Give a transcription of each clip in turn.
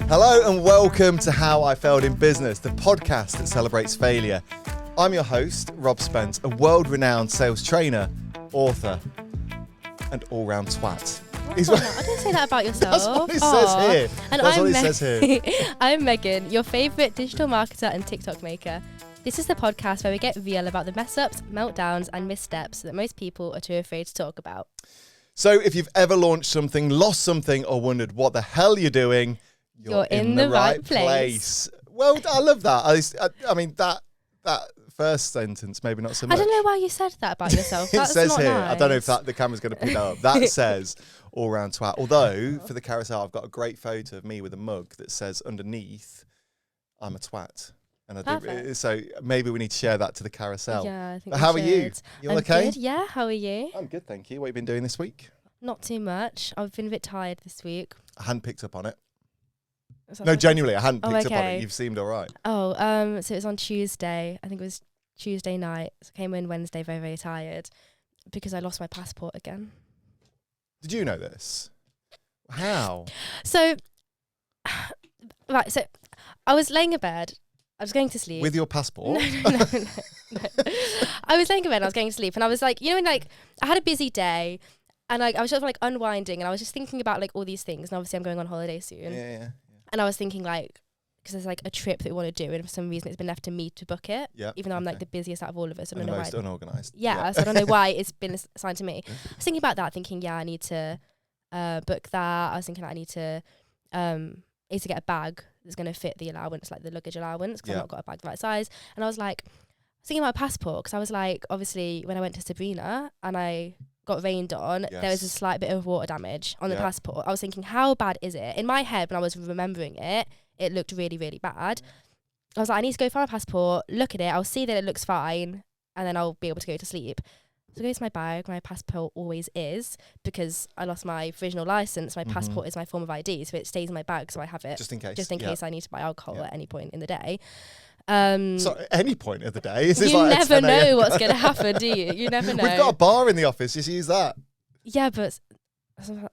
Hello and welcome to How I Failed in Business, the podcast that celebrates failure. I'm your host, Rob Spence, a world-renowned sales trainer, author, and all-round twat. I didn't say that about yourself. That's what it says here. And That's what it says here. I'm Megan, your favourite digital marketer and TikTok maker. This is the podcast where we get real about the mess-ups, meltdowns and missteps that most people are too afraid to talk about. So if you've ever launched something, lost something, or wondered what the hell you're doing, you're in the right place. Well, I love that. I mean, that first sentence, maybe not so much. I don't know why you said that about yourself. It says here, nice. I don't know if the camera's going to pick that up. That says all-round twat. Although, for the carousel, I've got a great photo of me with a mug that says underneath, I'm a twat. And I think, so maybe we need to share that to the carousel. Yeah, I think But how are you? You all okay? Good. Yeah, how are you? I'm good, thank you. What have you been doing this week? Not too much. I've been a bit tired this week. I hadn't picked up on it. No, genuinely, I hadn't picked up on it. You've seemed all right. So it was on Tuesday. I think it was Tuesday night. So I came in Wednesday very, very tired because I lost my passport again. Did you know this? How? So, right, so I was laying in bed. I was going to sleep. With your passport? No. I was laying in bed and I was going to sleep and I was like, I had a busy day and I was just like unwinding and I was just thinking about like all these things and obviously I'm going on holiday soon. Yeah. And I was thinking like, because there's like a trip that we want to do and for some reason it's been left to me to book it. Yeah. Even though I'm like the busiest out of all of us. I don't know most why. unorganised. Yeah, so I don't know why it's been assigned to me. I was thinking about that, thinking, I need to book that. I was thinking I need to get a bag that's going to fit the allowance, like the luggage allowance, because I've not got a bag the right size. And I was like, thinking about my passport, because I was like, obviously, when I went to Sabrina and I got rained on, there was a slight bit of water damage on the passport. I was thinking, how bad is it? In my head, when I was remembering it, it looked really, really bad. I was like, I need to go find my passport, look at it, I'll see that it looks fine, and then I'll be able to go to sleep. So I go to my bag, my passport always is, because I lost my provisional license, my passport is my form of ID, so it stays in my bag, so I have it. Just in case. Just in case I need to buy alcohol at any point in the day. So any point of the day? Is this you like never know what's going to happen, do you? You never know. We've got a bar in the office, just use that. Yeah, but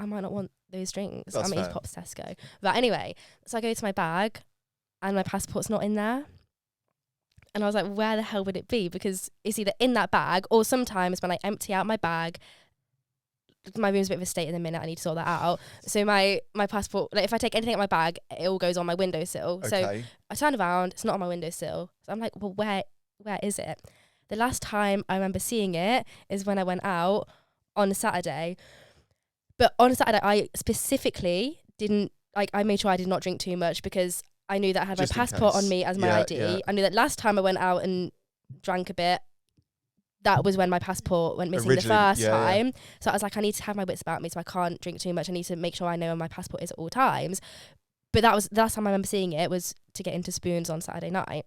I might not want those drinks. That's I mean, it's Pops Tesco. Right, anyway, so I go to my bag and my passport's not in there. And I was like, where the hell would it be? Because it's either in that bag or sometimes when I empty out my bag, my room's a bit of a state in a minute, I need to sort that out. So my passport, like if I take anything out of my bag, it all goes on my windowsill. Okay. So I turn around, it's not on my windowsill. So I'm like, well, where is it? The last time I remember seeing it is when I went out on Saturday. But on Saturday, I specifically didn't, I made sure I did not drink too much because I knew that I had my passport on me as my ID. Yeah. I knew that last time I went out and drank a bit, that was when my passport went missing the first time. So I was like, I need to have my wits about me so I can't drink too much. I need to make sure I know where my passport is at all times. But that was the last time I remember seeing it was to get into Spoons on Saturday night.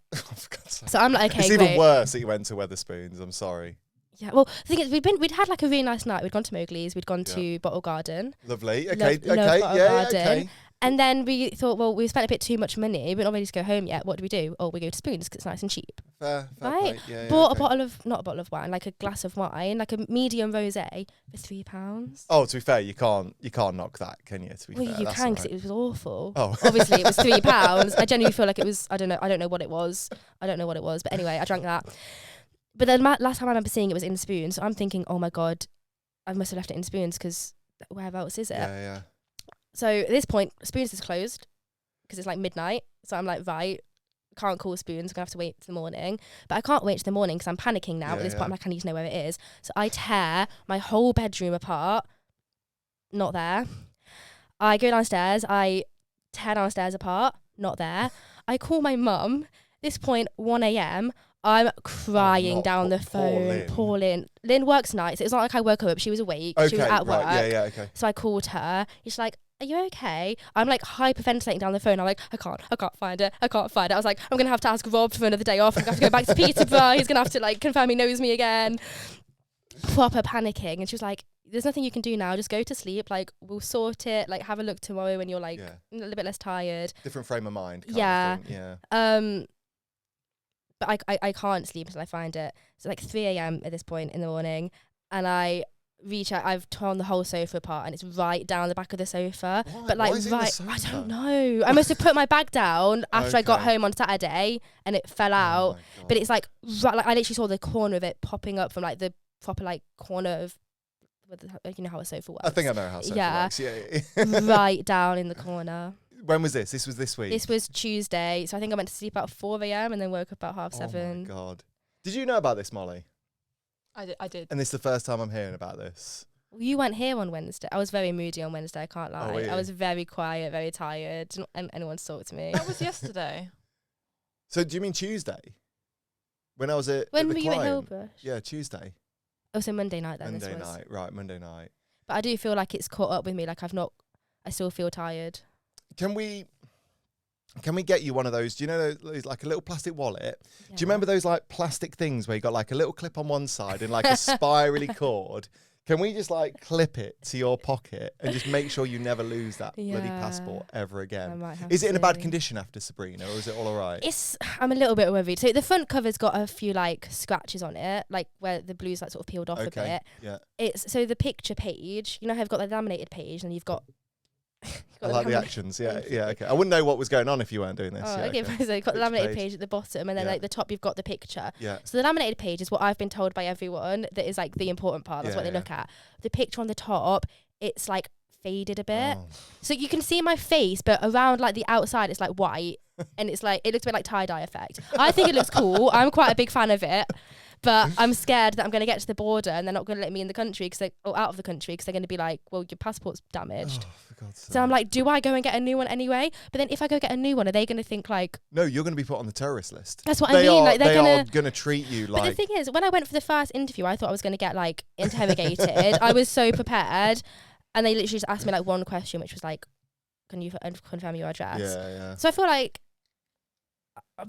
So I'm like, okay, it's even worse that you went to Wetherspoons. I'm sorry. Yeah, well, the thing is, we'd had like a really nice night. We'd gone to Moorgate, we'd gone to Bottle Garden. Lovely. Okay. Okay. And then we thought, well, we spent a bit too much money. We're not ready to go home yet. What do we do? Oh, we go to Spoons because it's nice and cheap. Fair right? Bought not a bottle of wine, like a glass of wine, like a medium rosé for £3. Oh, to be fair, you can't knock that, can you? To be fair, you can because it was awful. Oh, obviously it was £3. I genuinely feel like it was. I don't know what it was. But anyway, I drank that. But then last time I remember seeing it was in Spoons. So I'm thinking, oh my God, I must have left it in Spoons because where else is it? Yeah. So at this point, Spoons is closed because it's like midnight. So I'm like, right, can't call Spoons. I'm going to have to wait till the morning. But I can't wait till the morning because I'm panicking now. At this point, I'm like, I need to know where it is. So I tear my whole bedroom apart. Not there. I go downstairs. I tear downstairs apart. Not there. I call my mum. At this point, 1 a.m., I'm crying down the phone. Poor Lynn. Lynn works nights. It's not like I woke her up. She was awake. Okay, she was at work. Okay. So I called her. She's like, are you okay? I'm like hyperventilating down the phone. I'm like, I can't find it. I was like, I'm going to have to ask Rob for another day off. I'm going to have to go back to Peterborough. He's going to have to like confirm he knows me again. Proper panicking. And she was like, there's nothing you can do now. Just go to sleep. Like, we'll sort it. Like, have a look tomorrow when you're like a little bit less tired. Different frame of mind. Kind of thing. But I can't sleep until I find it. So like 3 a.m. at this point in the morning. And I reach out. I've torn the whole sofa apart, and it's right down the back of the sofa. Why? But like Why is it in the right, sofa? I don't know. I must have put my bag down after I got home on Saturday, and it fell out. My But God. it's like I literally saw the corner of it popping up from like the proper like corner of, you know how a sofa works. I think I know how sofa works. Yeah. Right down in the corner. When was this? This was this week? This was Tuesday, so I think I went to sleep about 4 a.m. and then woke up about 7:30. Oh my God. Did you know about this, Molly? I did. And this is the first time I'm hearing about this. You weren't here on Wednesday. I was very moody on Wednesday, I can't lie. were you? I was very quiet, very tired. Didn't anyone talk to me. That was yesterday. So do you mean Tuesday? When I was at When the were you at client? Hillbush? Yeah, Tuesday. Oh, so Monday night then. Monday this was. night. Right, Monday night. But I do feel like it's caught up with me. Like I still feel tired. Can we get you one of those? Do you know those, like a little plastic wallet? Yeah. Do you remember those like plastic things where you got like a little clip on one side and like a spirally cord? Can we just like clip it to your pocket and just make sure you never lose that bloody Yeah. passport ever I again? might have Is it in a bad to. condition after Sabrina, or is it all right? I'm a little bit worried. So the front cover's got a few like scratches on it, like where the blue's like sort of peeled off a bit. Yeah. It's so the picture page, you know how I've got the laminated page and you've got I like the actions. Yeah, yeah, okay. I wouldn't know what was going on if you weren't doing this. Oh, Yeah, okay. So you've got the Picture laminated page. page at the bottom, and then Yeah. like the top, you've got the picture. Yeah. So the laminated page is what I've been told by everyone that is like the important part. That's Yeah, what they yeah. look at. The picture on the top, it's like faded a bit, Oh. so you can see my face, but around like the outside, it's like white, and it's like it looks a bit like tie-dye effect. I think it looks cool. I'm quite a big fan of it. But I'm scared that I'm going to get to the border and they're not going to let me in the country or out of the country because they're going to be like, well, your passport's damaged. Oh, for God's sake. So I'm like, do I go and get a new one anyway? But then if I go get a new one, are they going to think like... No, you're going to be put on the terrorist list. That's what I mean. Like they they're are going to treat you But like... the thing is, when I went for the first interview, I thought I was going to get like interrogated. I was so prepared. And they literally just asked me like one question, which was like, can you confirm your address? Yeah, yeah. So I feel like...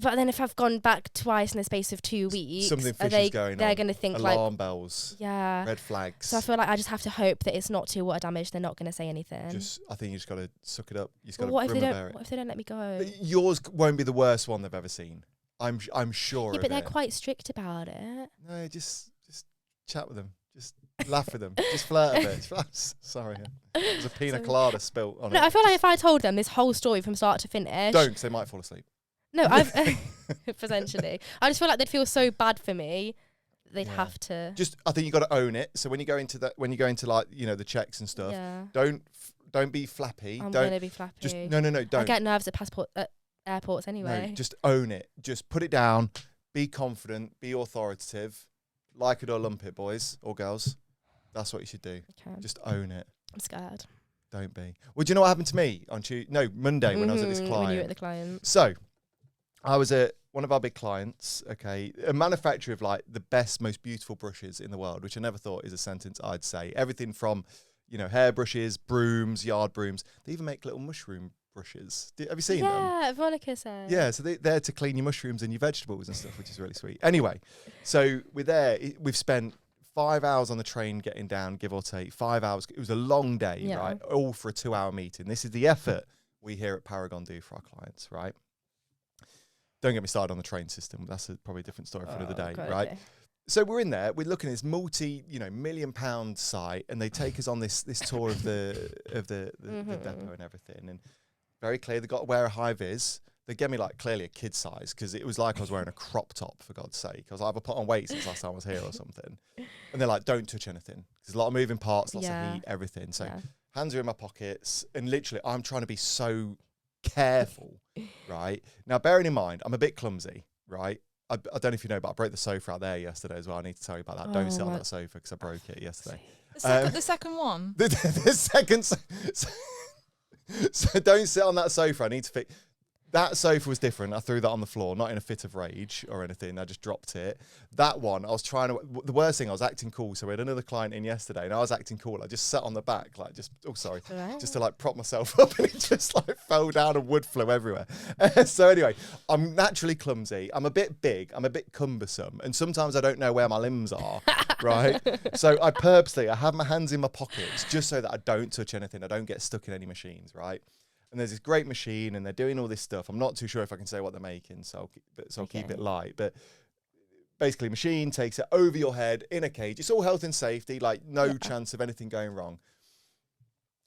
But then if I've gone back twice in the space of 2 weeks, Something are fishy's going on. they're going to think Alarm like... bells. Yeah. Red flags. So I feel like I just have to hope that it's not to water damage. They're not going to say anything. I think you just got to suck it up. You just got But to what if they bear don't? What if they don't let me go? it. Yours won't be the worst one they've ever seen. I'm sure Yeah, of but they're it. quite strict about it. No, just chat with them. Just laugh with them. Just flirt a bit. Sorry. There's a pina colada spilt on No, it. I feel like if I told them this whole story from start to finish, Don't, because they might fall asleep. No, I've potentially. I just feel like they'd feel so bad for me. They'd Yeah. have to. I think you got to own it. So when you go into like the checks and stuff, Yeah. don't be flappy. I'm don't gonna be flappy. just no. I Don't. get nerves at airports anyway. No, just own it. Just put it down. Be confident. Be authoritative. Like it or lump it, boys or girls. That's what you should do. Okay. Just own it. I'm scared. Don't be. Well, do you know what happened to me on Monday when I was at this When client? you were at the client. So, I was at one of our big clients, okay, a manufacturer of like the best, most beautiful brushes in the world, which I never thought is a sentence I'd say. Everything from, hair brushes, brooms, yard brooms. They even make little mushroom brushes. Have you seen them? Yeah, Veronica said. Yeah, so they're to clean your mushrooms and your vegetables and stuff, which is really sweet. Anyway, so we're there. We've spent 5 hours on the train getting down, give or take. 5 hours. It was a long day, Yeah. right? All for a 2-hour meeting. This is the effort we here at Paragon do for our clients, right? Don't get me started on the train system. That's probably a different story for another day, God, right? okay. So we're in there. We're looking at this multi-million-pound site, and they take us on this tour of the depot and everything. And very clear, they got to wear a high vis. They gave me like clearly a kid size because it was like I was wearing a crop top, for God's sake. I was like, I've put on weight since last time I was here or something. And they're like, don't touch anything. There's a lot of moving parts, lots of heat, everything. So hands are in my pockets, and literally I'm trying to be so careful, right? Now, bearing in mind, I'm a bit clumsy, right? I don't know if you know, but I broke the sofa out there yesterday as well. I need to tell you about that. Don't sit on that sofa because I broke it yesterday. The second one? The second... So don't sit on that sofa. I need to fix... That sofa was different. I threw that on the floor, not in a fit of rage or anything. I just dropped it. That one, I was trying to... The worst thing, I was acting cool. So we had another client in yesterday, and I was acting cool. I just sat on the back, like just... Oh, sorry. Right. Just to like prop myself up, and it just like fell down and wood flew everywhere. So anyway, I'm naturally clumsy. I'm a bit big. I'm a bit cumbersome. And sometimes I don't know where my limbs are, right? So I have my hands in my pockets just so that I don't touch anything. I don't get stuck in any machines, right? And there's this great machine, and they're doing all this stuff. I'm not too sure if I can say what they're making, so I'll keep it light. But basically machine takes it over your head in a cage. It's all health and safety, like no chance of anything going wrong.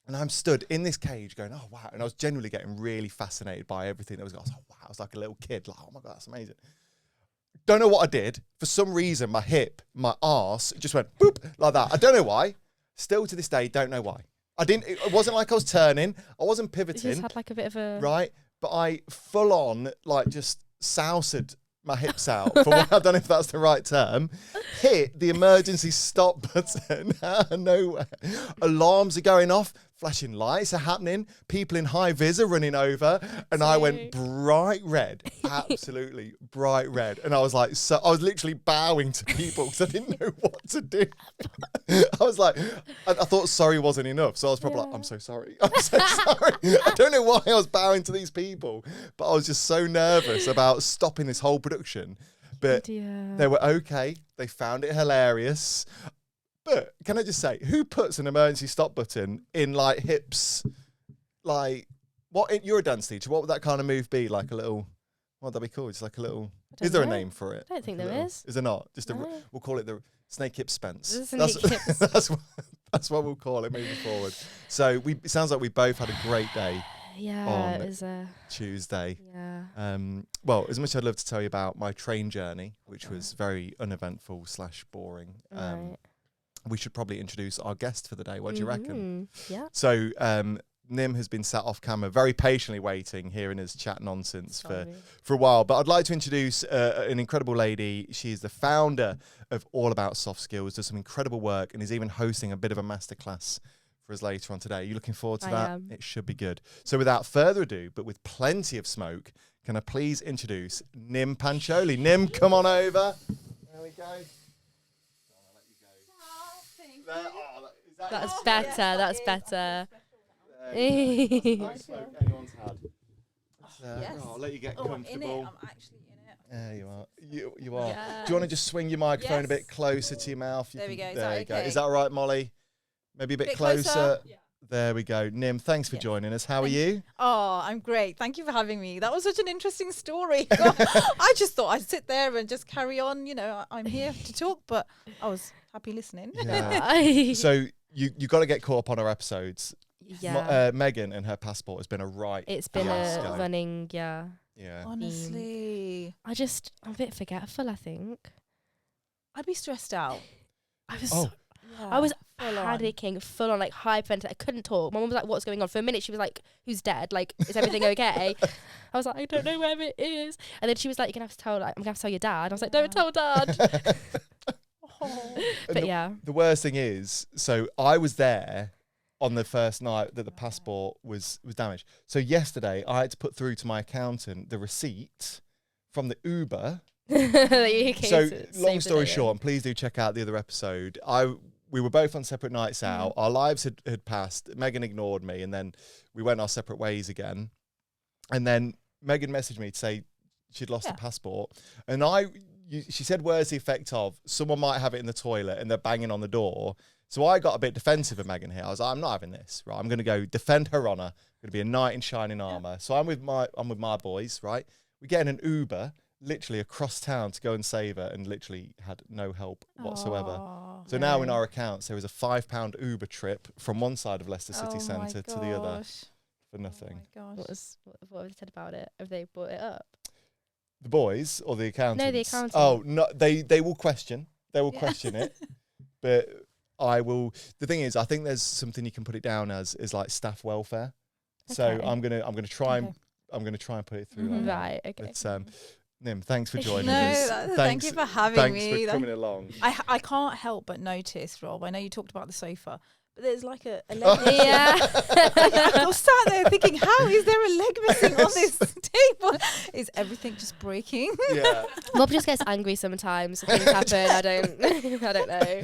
And I'm stood in this cage going, oh, wow. And I was genuinely getting really fascinated by everything that was going on. I was like, wow, I was like a little kid. Like, oh, my God, that's amazing. Don't know what I did. For some reason, my hip, my arse just went boop like that. I don't know why. Still to this day, don't know why. It wasn't like I was turning. I wasn't pivoting. You just had like a bit of a... Right? But I full on, like, just soused my hips out, for what, I don't know if that's the right term, hit the emergency stop button out of nowhere. Alarms are going off, flashing lights are happening, people in high vis are running over, and I went bright red, absolutely bright red. And I was like, so I was literally bowing to people because I didn't know what to do. I was like, I thought sorry wasn't enough. So I was probably like, I'm so sorry. I'm so sorry. I don't know why I was bowing to these people, but I was just so nervous about stopping this whole production. But they were okay. They found it hilarious. But can I just say, who puts an emergency stop button in like hips? Like, you're a dance teacher. What would that kind of move be? Like a little, what would that be called? Just like a little, is there a name for it? I don't think there is. Is there not? Just we'll call it the snake hip Spence. That's what we'll call it moving forward. So it sounds like we both had a great day. Yeah, it was a Tuesday. Yeah. Well, as much as I'd love to tell you about my train journey, which was very uneventful / boring. Right. We should probably introduce our guest for the day. What do you reckon? Yeah. So Nim has been sat off camera, very patiently waiting, hearing us chat nonsense for a while. But I'd like to introduce an incredible lady. She is the founder of All About Soft Skills, does some incredible work, and is even hosting a bit of a masterclass for us later on today. Are you looking forward to that? It should be good. So without further ado, but with plenty of smoke, can I please introduce Nim Pancholi? Nim, come on over. There we go. That's better. That's better. Most smoke anyone's had. I'll let you get comfortable. I'm actually in it. There you are. You are. Yeah. Do you want to just swing your microphone a bit closer to your mouth? There we go. There you go. Is that all right, Molly? Maybe a bit closer. Yeah. There we go. Nim, thanks for joining us. How are you? Oh, I'm great. Thank you for having me. That was such an interesting story. I just thought I'd sit there and just carry on. You know, I'm here to talk, but I was happy listening. Yeah. So you got to get caught up on our episodes. Yeah. Megan and her passport has been a right. It's been a running, Yeah. Honestly, I'm a bit forgetful, I think. I'd be stressed out. I was panicking, full on, like hyperventilating. I couldn't talk. My mum was like, "What's going on?" For a minute, she was like, "Who's dead? Like, is everything okay?" I was like, "I don't know where it is." And then she was like, "You're gonna have to tell. Like, I'm gonna have to tell your dad." I was like, "Don't tell dad." But the worst thing is, so I was there on the first night that the passport was damaged. So yesterday, I had to put through to my accountant the receipt from the Uber. So long story short, and please do check out the other episode. We were both on separate nights out. Our lives had passed. Megan ignored me, and then we went our separate ways again. And then Megan messaged me to say she'd lost the passport, and she said words the effect of, someone might have it in the toilet and they're banging on the door. So I got a bit defensive of Megan here. I was like, I'm not having this, right? I'm going to go defend her honour. I'm going to be a knight in shining armour. So I'm with my boys, right? We get in an Uber literally across town to go and save her, and literally had no help whatsoever. So now in our accounts, there was a £5 Uber trip from one side of Leicester City Centre to the other for nothing. Oh my gosh. What have they said about it? Have they brought it up? The boys or the accountants? No, the accountant. Oh, no, they will question. They will question it. But I will. The thing is, I think there's something you can put it down as is like staff welfare. Okay. So I'm gonna try and put it through. Mm-hmm. Right. Okay. But, Nim, thanks for joining us. Thank you for having me. Thanks for coming along. I can't help but notice, Rob. I know you talked about the sofa, but there's like a leg. I was sat there thinking, how is there a leg missing on this table? Is everything just breaking? Yeah. Rob just gets angry sometimes. Things happen. I don't know.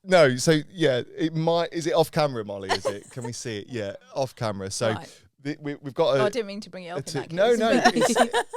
No. So yeah, it might. Is it off camera, Molly? Is it? Can we see it? Yeah, off camera. So. Right. We've got I didn't mean to bring it up. No,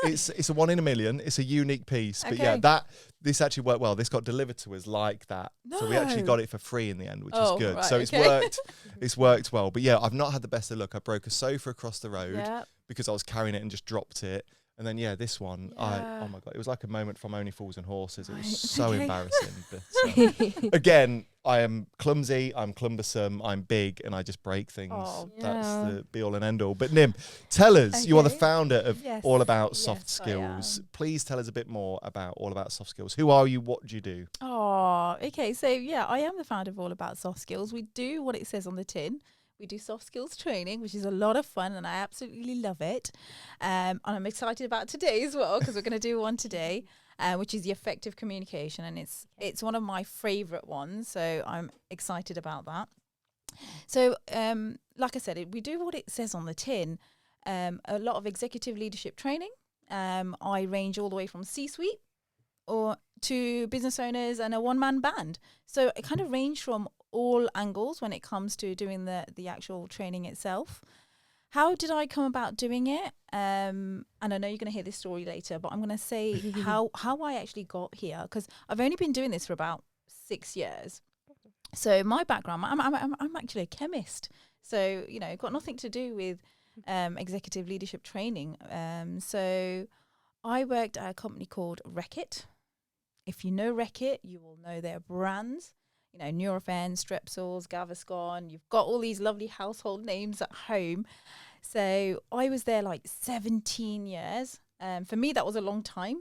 it's a 1 in a million. It's a unique piece, but this actually worked well. This got delivered to us like that, so we actually got it for free in the end, which is good. Right, so it's worked. It's worked well. But yeah, I've not had the best of luck. I broke a sofa across the road because I was carrying it and just dropped it. And then this one, oh my God, it was like a moment from Only Fools and Horses. It was Right, so okay. embarrassing. But again, I am clumsy, I'm cumbersome, I'm big, and I just break things. Oh, That's yeah. the be all and end all. But Nim, tell us, you are the Okay. founder of Yes. All About Soft Yes, I Skills. am. Please tell us a bit more about All About Soft Skills. Who are you? What do you do? Oh, okay. So yeah, I am the founder of All About Soft Skills. We do what it says on the tin. We do soft skills training, which is a lot of fun, and I absolutely love it. And I'm excited about today as well, because we're going to do one today, which is the effective communication, and it's one of my favourite ones. So I'm excited about that. So, like I said, we do what it says on the tin. A lot of executive leadership training. I range all the way from C-suite or to business owners and a one-man band. So it kind of range from all angles when it comes to doing the actual training itself. How did I come about doing it? And I know you're going to hear this story later, but I'm going to say how I actually got here, because I've only been doing this for about 6 years. So my background, I'm actually a chemist. So, got nothing to do with executive leadership training. So I worked at a company called Reckitt. If you know Reckitt, you will know their brands. Nurofen, Strepsils, Gaviscon. You've got all these lovely household names at home. So I was there like 17 years. For me, that was a long time.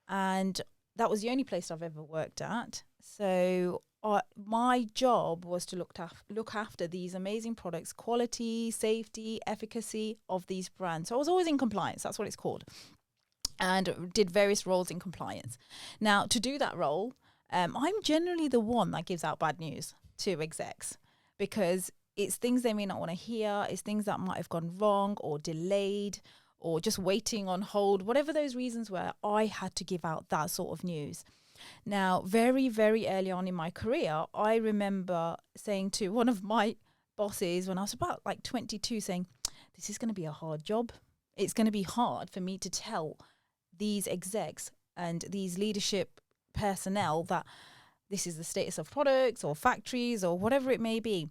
And that was the only place I've ever worked at. So my job was to look after these amazing products, quality, safety, efficacy of these brands. So I was always in compliance. That's what it's called. And did various roles in compliance. Now, to do that role, I'm generally the one that gives out bad news to execs, because it's things they may not want to hear. It's things that might have gone wrong or delayed or just waiting on hold. Whatever those reasons were, I had to give out that sort of news. Now, very, very early on in my career, I remember saying to one of my bosses when I was about like 22, saying, this is going to be a hard job. It's going to be hard for me to tell these execs and these leadership personnel that this is the status of products or factories or whatever it may be.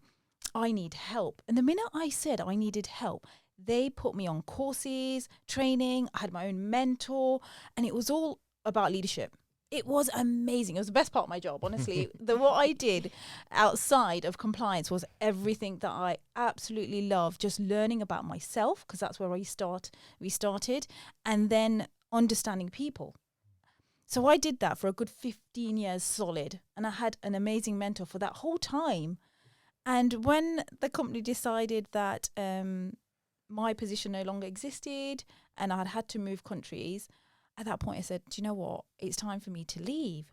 I need help. And the minute I said I needed help, they put me on courses, training. I had my own mentor, and it was all about leadership. It was amazing. It was the best part of my job, honestly. What I did outside of compliance was everything that I absolutely love, just learning about myself, because that's where we started, and then understanding people. So I did that for a good 15 years solid, and I had an amazing mentor for that whole time. And when the company decided that my position no longer existed and I had to move countries, at that point I said, do you know what? It's time for me to leave.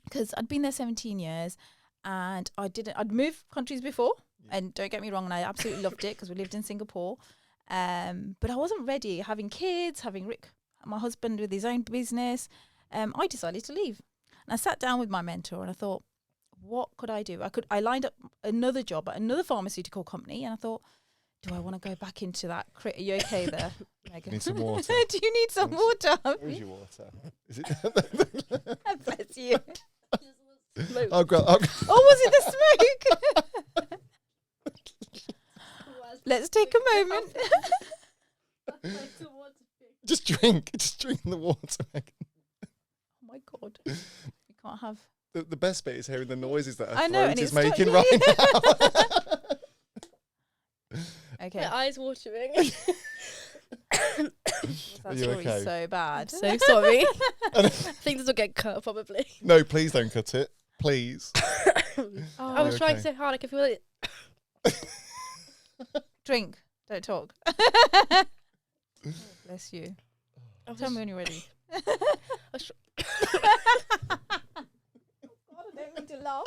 Because I'd been there 17 years and I'd moved countries before, and don't get me wrong, and I absolutely loved it because we lived in Singapore. But I wasn't ready, having kids, having Rick, my husband with his own business. I decided to leave. And I sat down with my mentor and I thought, what could I do? I lined up another job at another pharmaceutical company, and I thought, do I want to go back into that? Are you okay there, Megan? Need some water. Do you need some water? Where's your water? Is it? Bless you. I'll grab. Oh, was it the smoke? Let's take a moment. Just drink the water, Megan. Oh my God. You can't have... The best bit is hearing the noises that her I know, throat and is it's making right now. Okay. My eyes watering. That you story's okay? so bad. So sorry. I think this will get cut probably. No, please don't cut it. Please. I was you trying okay? so hard I could feel it. Drink. Don't talk. Oh, bless you. Tell me when you're ready. I don't mean to laugh.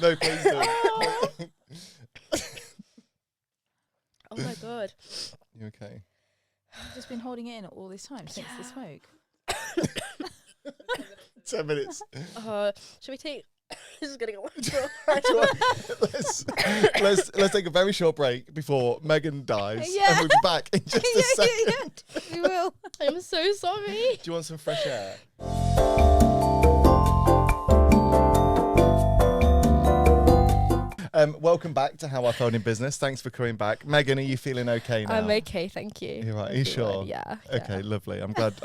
No, please don't. Oh my God. You okay? I've just been holding it in all this time since the smoke. 10 minutes. Should we take... This is going to Let's take a very short break before Megan dies, Yeah. and we'll be back in just a second. We will. I'm so sorry. Do you want some fresh air? Welcome back to How I Failed in Business. Thanks for coming back. Megan, are you feeling okay now? I'm okay, thank you. You're right. Are you sure? Yeah. Okay, lovely. I'm glad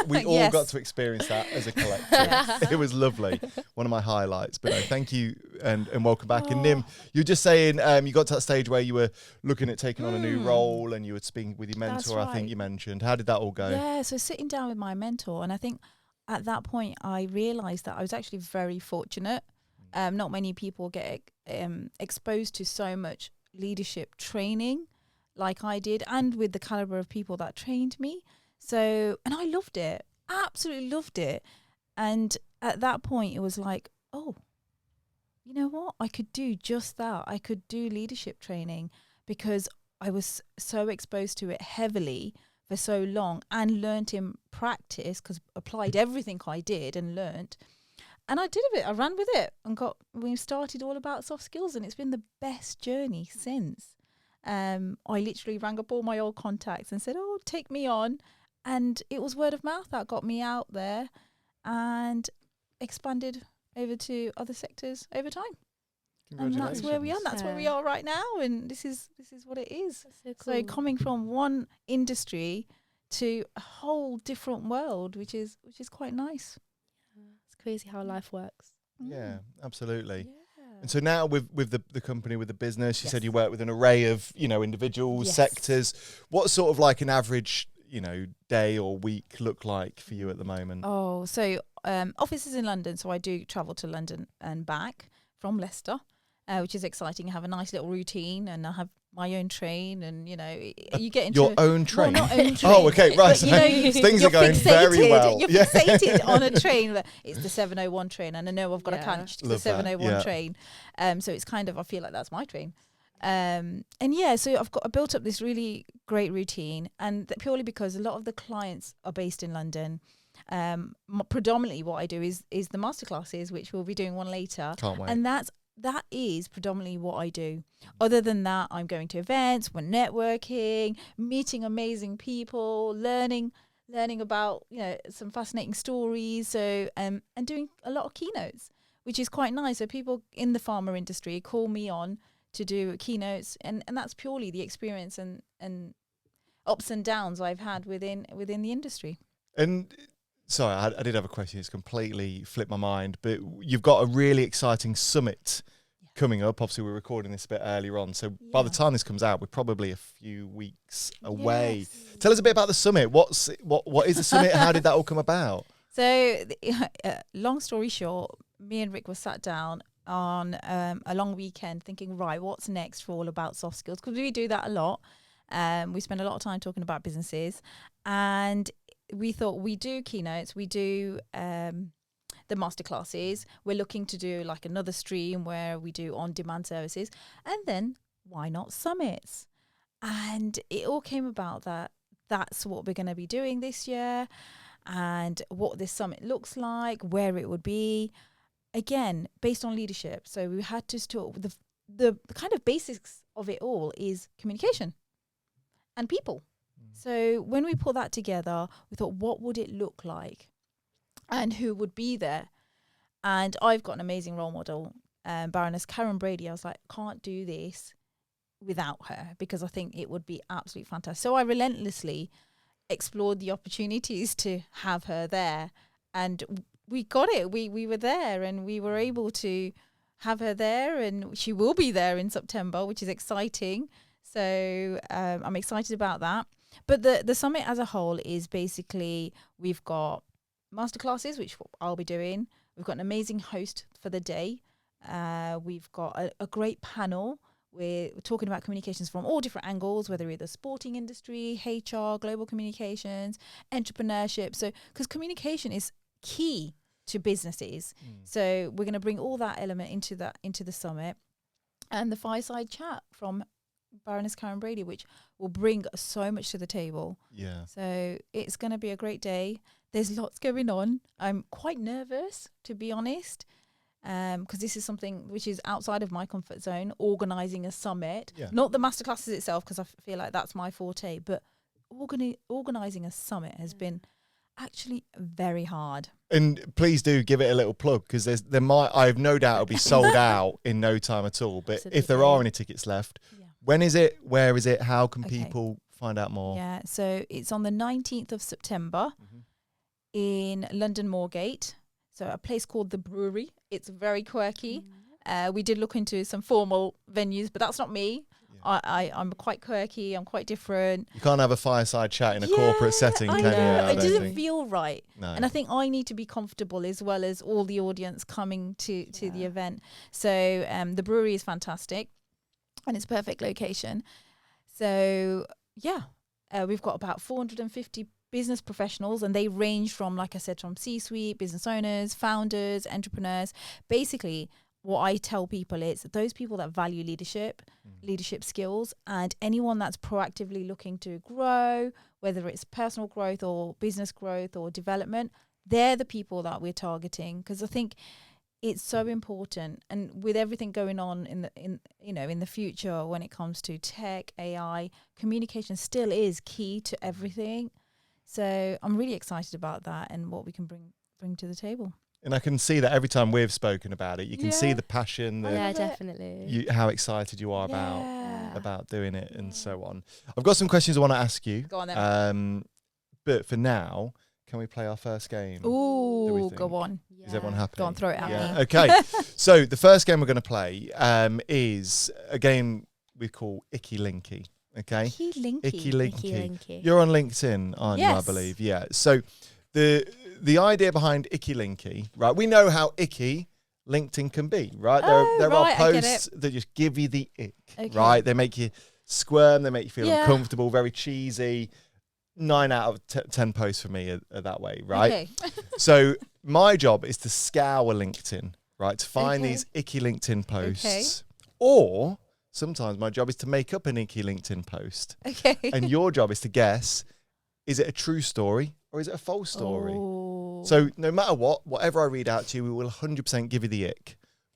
we all Yes. got to experience that as a collective. It was lovely. One of my highlights. But no, thank you and welcome back. And Nim, you were just saying you got to that stage where you were looking at taking on a new role and you were speaking with your mentor, That's I think right. you mentioned. How did that all go? Yeah, so sitting down with my mentor, and I think at that point I realised that I was actually very fortunate. Not many people get exposed to so much leadership training like I did, and with the calibre of people that trained me. So, and I loved it, absolutely loved it. And at that point it was like, oh, you know what? I could do just that. I could do leadership training because I was so exposed to it heavily for so long and learnt in practice, because applied everything I did and learnt. And I did a bit. I ran with it and we started all about soft skills, and it's been the best journey since. I literally rang up all my old contacts and said, oh, take me on. And it was word of mouth that got me out there and expanded over to other sectors over time. And that's where we are. That's where we are right now. And this is what it is. So cool. So coming from one industry to a whole different world, which is quite nice. It's crazy how life works. Yeah, absolutely. Yeah. And so now with the company, with the business, you Yes. said you work with an array of, individuals, Yes. sectors. What sort of like an average, day or week look like for you at the moment? Oh, so office is in London, so I do travel to London and back from Leicester, which is exciting. I have a nice little routine, and I have my own train, and you get into Your own train? Well, not own train. Oh, okay, right. But, Things you're are going very fixated- well. You're Yeah. fixated on a train. It's the 701 train, and I know I've got to Yeah. catch the Love that, 701 yeah. train. So it's kind of, I feel like that's my train. And yeah, so I built up this really great routine, and purely because a lot of the clients are based in London. Predominantly what I do is the masterclasses, which we'll be doing one later. Can't wait. And that is predominantly what I do. Other than that, I'm going to events, we're networking, meeting amazing people, learning about some fascinating stories. So and doing a lot of keynotes, which is quite nice. So people in the pharma industry call me on to do keynotes, and that's purely the experience and ups and downs I've had within the industry. And sorry, I did have a question. It's completely flipped my mind, but you've got a really exciting summit coming up. Obviously, we're recording this a bit earlier on, so by the time this comes out, we're probably a few weeks away. Yes. Tell us a bit about the summit. What is the summit? How did that all come about? So, long story short, me and Rick were sat down on a long weekend thinking, right, what's next for All About Soft Skills? Because we do that a lot. We spend a lot of time talking about businesses, and we thought we do keynotes, we do the masterclasses. We're looking to do like another stream where we do on-demand services, and then why not summits? And it all came about that that's what we're going to be doing this year, and what this summit looks like, where it would be. Again, based on leadership. So we had to talk. The kind of basics of it all is communication and people. So when we put that together, we thought, what would it look like, and who would be there? And I've got an amazing role model, Baroness Karen Brady. I was like, can't do this without her, because I think it would be absolutely fantastic. So I relentlessly explored the opportunities to have her there, and we got it. We were there, and we were able to have her there, and she will be there in September, which is exciting. So I'm excited about that. But the summit as a whole is basically, we've got masterclasses, which I'll be doing. We've got an amazing host for the day. We've got a great panel. We're talking about communications from all different angles, whether it's the sporting industry, HR, global communications, entrepreneurship. So, because communication is key to businesses. So we're going to bring all that element into the summit, and the fireside chat from Baroness Karen Brady, which will bring so much to the table. Yeah. So it's going to be a great day. There's lots going on. I'm quite nervous, to be honest, because this is something which is outside of my comfort zone, organising a summit. Yeah. Not the masterclasses itself, because I feel like that's my forte, but organising a summit has been actually very hard. And please do give it a little plug, because I have no doubt it'll be sold out in no time at all. But if there are any tickets left, when is it? Where is it? How can people find out more? Yeah, so it's on the 19th of September in London Moorgate. So a place called the Brewery. It's very quirky. We did look into some formal venues, but that's not me. I'm quite quirky. I'm quite different. You can't have a fireside chat in a corporate setting, can you? It doesn't feel right. No. And I think I need to be comfortable as well as all the audience coming to the event. So the Brewery is fantastic and it's a perfect location. So, we've got about 450 business professionals, and they range from, like I said, from C-suite, business owners, founders, entrepreneurs. Basically, what I tell people is those people that value leadership skills, and anyone that's proactively looking to grow, whether it's personal growth or business growth or development, they're the people that we're targeting, because I think it's so important. And with everything going on in the future when it comes to tech, AI, communication still is key to everything. So I'm really excited about that and what we can bring to the table. And I can see that every time we've spoken about it, you can see the passion, definitely. How excited you are about doing it and so on. I've got some questions I want to ask you. Go on then. But for now, can we play our first game? Ooh, go on. Is everyone happy? Go on, throw it at me. Okay. So the first game we're going to play is a game we call Icky Linky. Okay. Icky Linky. You're on LinkedIn, aren't you? I believe. Yeah. So the idea behind Icky Linky, right? We know how icky LinkedIn can be, right? There are posts that just give you the ick, right? They make you squirm, they make you feel uncomfortable, very cheesy. 9 out of 10 posts for me are that way, right? Okay. So my job is to scour LinkedIn, right? To find these icky LinkedIn posts. Or sometimes my job is to make up an icky LinkedIn post. Okay. And your job is to guess, is it a true story or is it a false story? Oh. So no matter whatever I read out to you, we will 100% give you the ick.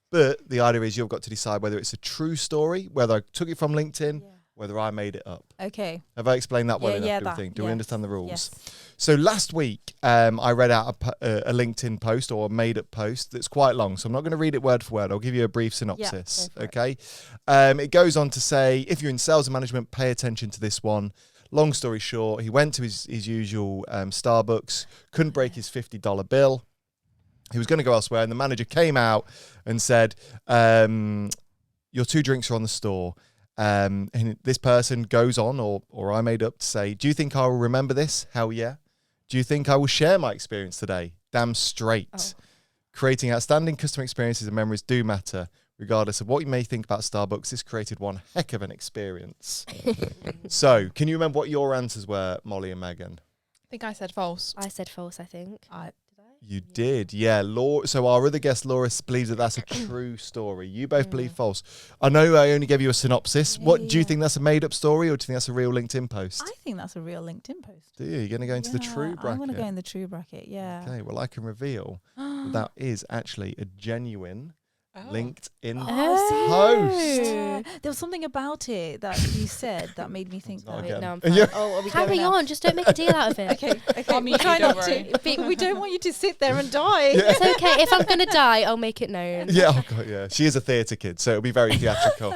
But the idea is you've got to decide whether it's a true story, whether I took it from LinkedIn, whether I made it up. Okay. Have I explained that well enough, do you think? Do we understand the rules? Yes. So last week, I read out a LinkedIn post or a made-up post that's quite long, so I'm not going to read it word for word. I'll give you a brief synopsis, okay? It goes on to say, if you're in sales and management, pay attention to this one. Long story short, he went to his usual Starbucks, couldn't break his $50 bill. He was going to go elsewhere, and the manager came out and said, your 2 drinks are on the store. And this person goes on, or I made up to say, do you think I will remember this? Hell yeah. Do you think I will share my experience today? Damn straight. Creating outstanding customer experiences and memories do matter. Regardless of what you may think about Starbucks, this created one heck of an experience. So, can you remember what your answers were, Molly and Megan? I think I said false. I said false, I think. Did I? You did, yeah. So our other guest, Laura, believes that that's a true story. You both believe false. I know I only gave you a synopsis. What do you think that's a made-up story, or do you think that's a real LinkedIn post? I think that's a real LinkedIn post. Do you? You're going to go into the true bracket? I'm going to go in the true bracket, yeah. Okay, well, I can reveal that is actually a genuine LinkedIn post. There was something about it that you said that made me think that. No, I'm fine. Are we Carry on, just don't make a deal out of it. Okay. I'll We try not to. We don't want you to sit there and die. It's okay. If I'm going to die, I'll make it known. Yeah, oh God, yeah. She is a theatre kid, so it'll be very theatrical.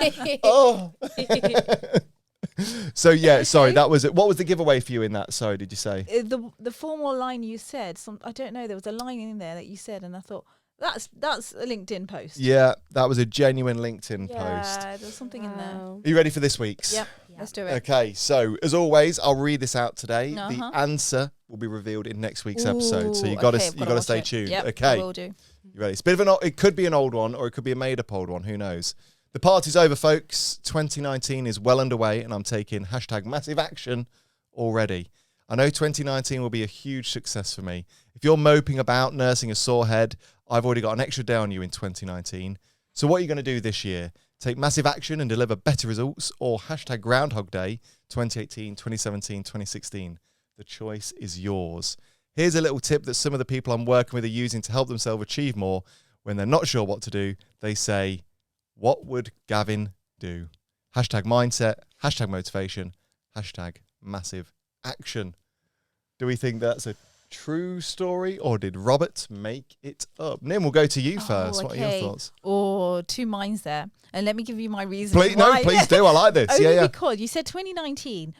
So yeah, sorry, that was it. What was the giveaway for you in that? Sorry, did you say? The formal line you said, I don't know, there was a line in there that you said, and I thought, that's a LinkedIn post. Yeah, that was a genuine LinkedIn post. Yeah, there's something in there. Are you ready for this week's? Yep, let's do it. Okay, so as always, I'll read this out today. The answer will be revealed in next week's episode, so you got to stay tuned. Yep, okay, I will do. You ready? It's a bit of it could be an old one, or it could be a made-up old one. Who knows? The party's over, folks. 2019 is well underway, and I'm taking #massive action already. I know 2019 will be a huge success for me. If you're moping about, nursing a sore head, I've already got an extra day on you in 2019. So what are you going to do this year? Take massive action and deliver better results, or #Groundhog Day 2018, 2017, 2016. The choice is yours. Here's a little tip that some of the people I'm working with are using to help themselves achieve more. When they're not sure what to do, they say, what would Gavin do? #mindset, #motivation, #massive action. Do we think that's a true story, or did Robert make it up? Nim, we'll go to you first. What are your thoughts? Or two minds there. And let me give you my reason. Please do. I like this. Only Yeah. because you said 2019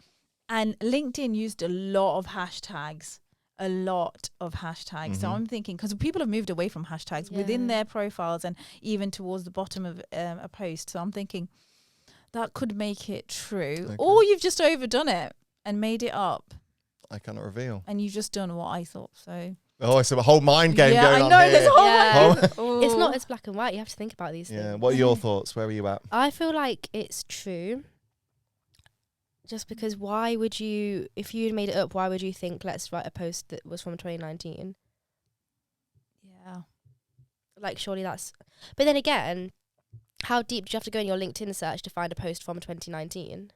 and LinkedIn used a lot of hashtags. So I'm thinking, because people have moved away from hashtags within their profiles and even towards the bottom of a post. So I'm thinking that could make it true. Okay. Or you've just overdone it and made it up. I cannot reveal. And you've just done what I thought. So. Oh, it's a whole mind game going on here. There's a whole mind. It's not as black and white. You have to think about these things. Yeah. What are your thoughts? Where are you at? I feel like it's true. Just because why would you, if you made it up, why would you think, let's write a post that was from 2019? Yeah. Like, surely that's... But then again, how deep do you have to go in your LinkedIn search to find a post from 2019?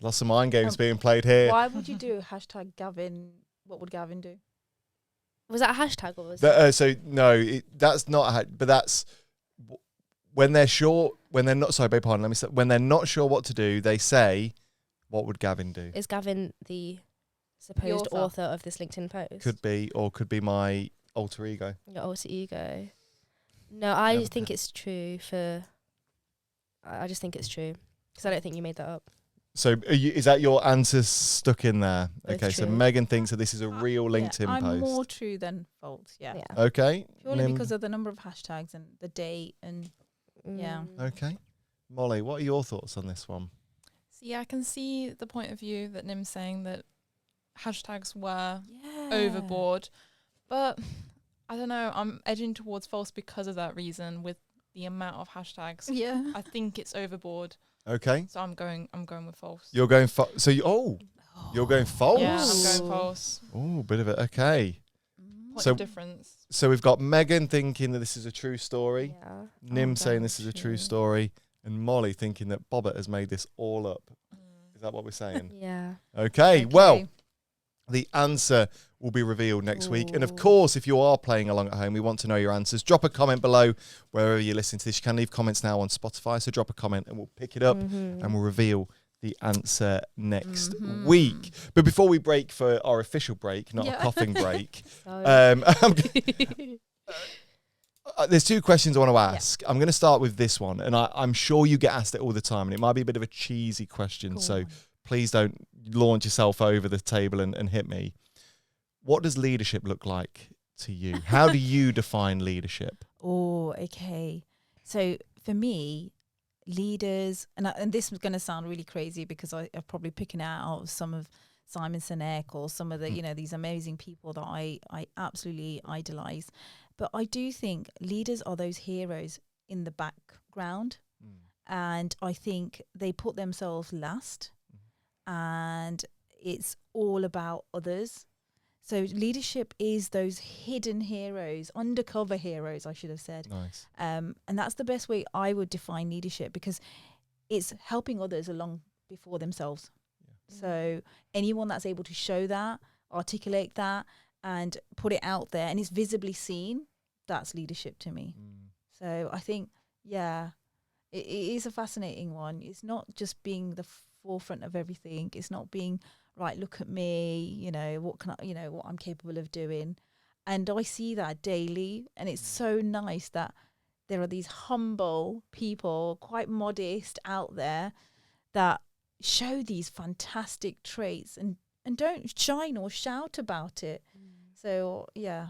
Lots of mind games being played here. Why would you do hashtag Gavin? What would Gavin do? Was that a hashtag or was So, no, that's not but that's... When they're sure, when they're not, sorry, beg pardon, let me say, when they're not sure what to do, they say, what would Gavin do? Is Gavin the supposed author of this LinkedIn post? Could be, or could be my alter ego. Your alter ego. No, I think it's true I just think it's true. Because I don't think you made that up. So is that your answer stuck in there? It's okay, true. so Megan thinks that this is a real LinkedIn post. I'm more true than false, yeah. Okay. Purely because of the number of hashtags and the date and... Yeah. Okay. Molly, what are your thoughts on this one? So I can see the point of view that Nim's saying that hashtags were overboard, but I don't know, I'm edging towards false because of that reason with the amount of hashtags. Yeah. I think it's overboard. Okay. So I'm going with false. You're going you're going false? Yeah, I'm going false. Oh, bit of it. Okay. Point of difference. So we've got Megan thinking that this is a true story. Yeah. Nim saying this is a true story. And Molly thinking that Bobbert has made this all up. Is that what we're saying? Yeah. Okay. Well, the answer will be revealed next week. And of course, if you are playing along at home, we want to know your answers. Drop a comment below wherever you're listening to this. You can leave comments now on Spotify. So drop a comment and we'll pick it up and we'll reveal the answer next week. But before we break for our official break, not a coughing break, there's two questions I want to ask. I'm going to start with this one, and I'm sure you get asked it all the time, and it might be a bit of a cheesy question, so please don't launch yourself over the table and hit me. What does leadership look like to you? How do you define leadership? Oh, okay. So for me, leaders, and this is going to sound really crazy because I'm probably picking out of some of Simon Sinek or some of the, these amazing people that I absolutely idolize. But I do think leaders are those heroes in the background. And I think they put themselves last and it's all about others. So leadership is those hidden heroes, undercover heroes, I should have said. Nice. And that's the best way I would define leadership because it's helping others along before themselves. Yeah. So anyone that's able to show that, articulate that, and put it out there, and it's visibly seen, that's leadership to me. So I think, it is a fascinating one. It's not just being the forefront of everything. It's not being... right, look at me, what can I, what I'm capable of doing. And I see that daily. And it's so nice that there are these humble people, quite modest out there that show these fantastic traits and don't shine or shout about it. So, yeah.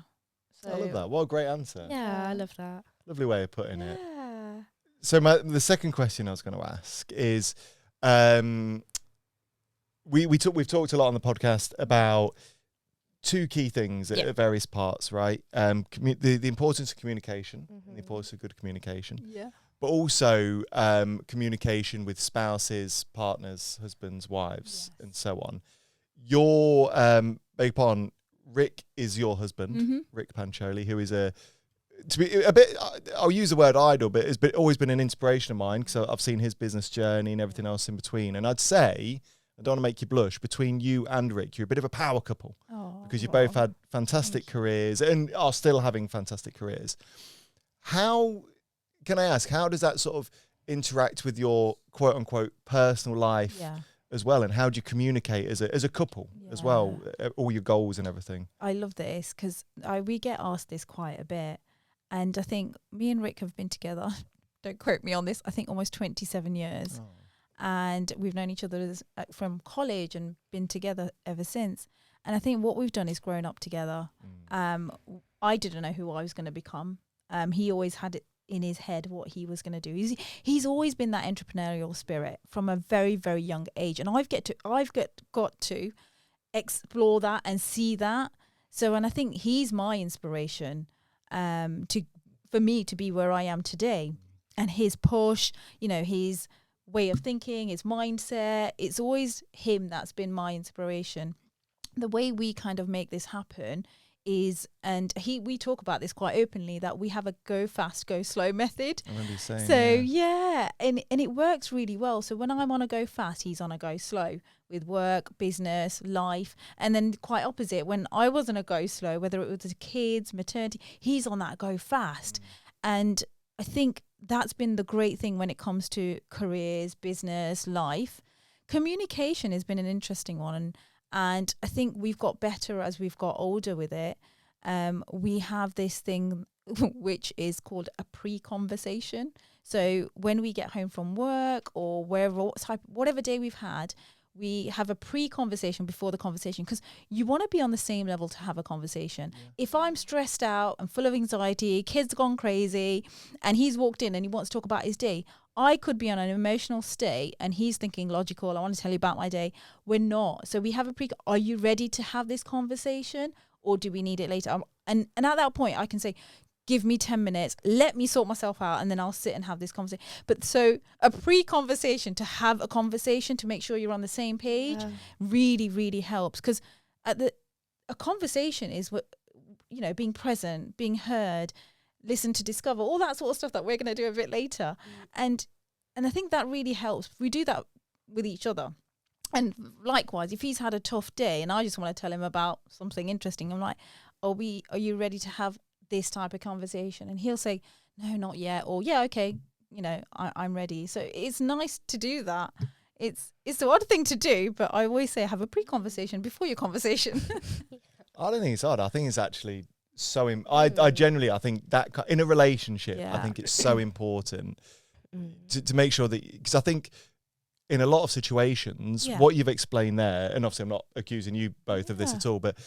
So, I love that. What a great answer. Yeah, I love that. Lovely way of putting it. So the second question I was going to ask is... We've talked a lot on the podcast about two key things at various parts, right? The importance of communication, the importance of good communication, but also communication with spouses, partners, husbands, wives, and so on. Your beg pardon, Rick is your husband, Nim Pancholi, who is to be a bit, I'll use the word idol, but it's always been an inspiration of mine because I've seen his business journey and everything else in between. And I'd say, I don't want to make you blush, between you and Rick, you're a bit of a power couple because you both had fantastic careers and are still having fantastic careers. How, can I ask, how does that sort of interact with your quote unquote personal life as well, and how do you communicate as a couple as well, all your goals and everything? I love this because we get asked this quite a bit, and I think me and Rick have been together, don't quote me on this, I think almost 27 years. And we've known each other from college and been together ever since. And I think what we've done is grown up together. I didn't know who I was going to become. He always had it in his head what he was going to do. He's always been that entrepreneurial spirit from a very, very young age. And I've got to explore that and see that. So, and I think he's my inspiration for me to be where I am today. And his push, his way of thinking, his mindset, it's always him that's been my inspiration. The way we kind of make this happen is, and we talk about this quite openly, that we have a go fast, go slow method. I remember you saying. So and it works really well. So when I'm on a go fast, he's on a go slow with work, business, life. And then quite opposite, when I was on a go slow, whether it was the kids, maternity, he's on that go fast. And I think that's been the great thing when it comes to careers, business, life. Communication has been an interesting one. And I think we've got better as we've got older with it. We have this thing which is called a pre-conversation. So when we get home from work or whatever day we've had, we have a pre-conversation before the conversation, because you want to be on the same level to have a conversation. Yeah. If I'm stressed out and full of anxiety, kids gone crazy, and he's walked in and he wants to talk about his day, I could be on an emotional state and he's thinking logical, I want to tell you about my day. We're not. So we have are you ready to have this conversation, or do we need it later? And at that point I can say, give me 10 minutes, let me sort myself out, and then I'll sit and have this conversation. But so a pre-conversation, to have a conversation, to make sure you're on the same page, really, really helps. Because a conversation is what, being present, being heard, listen to discover, all that sort of stuff that we're going to do a bit later. And I think that really helps. We do that with each other. And likewise, if he's had a tough day and I just want to tell him about something interesting, I'm like, are you ready to have this type of conversation? And he'll say, no, not yet, or yeah, okay, I'm ready. So it's nice to do that. It's the odd thing to do, but I always say have a pre-conversation before your conversation. I don't think it's odd. I think it's actually so I generally, I think that in a relationship, I think it's so important to make sure that, because I think in a lot of situations, what you've explained there, and obviously I'm not accusing you both of this at all, but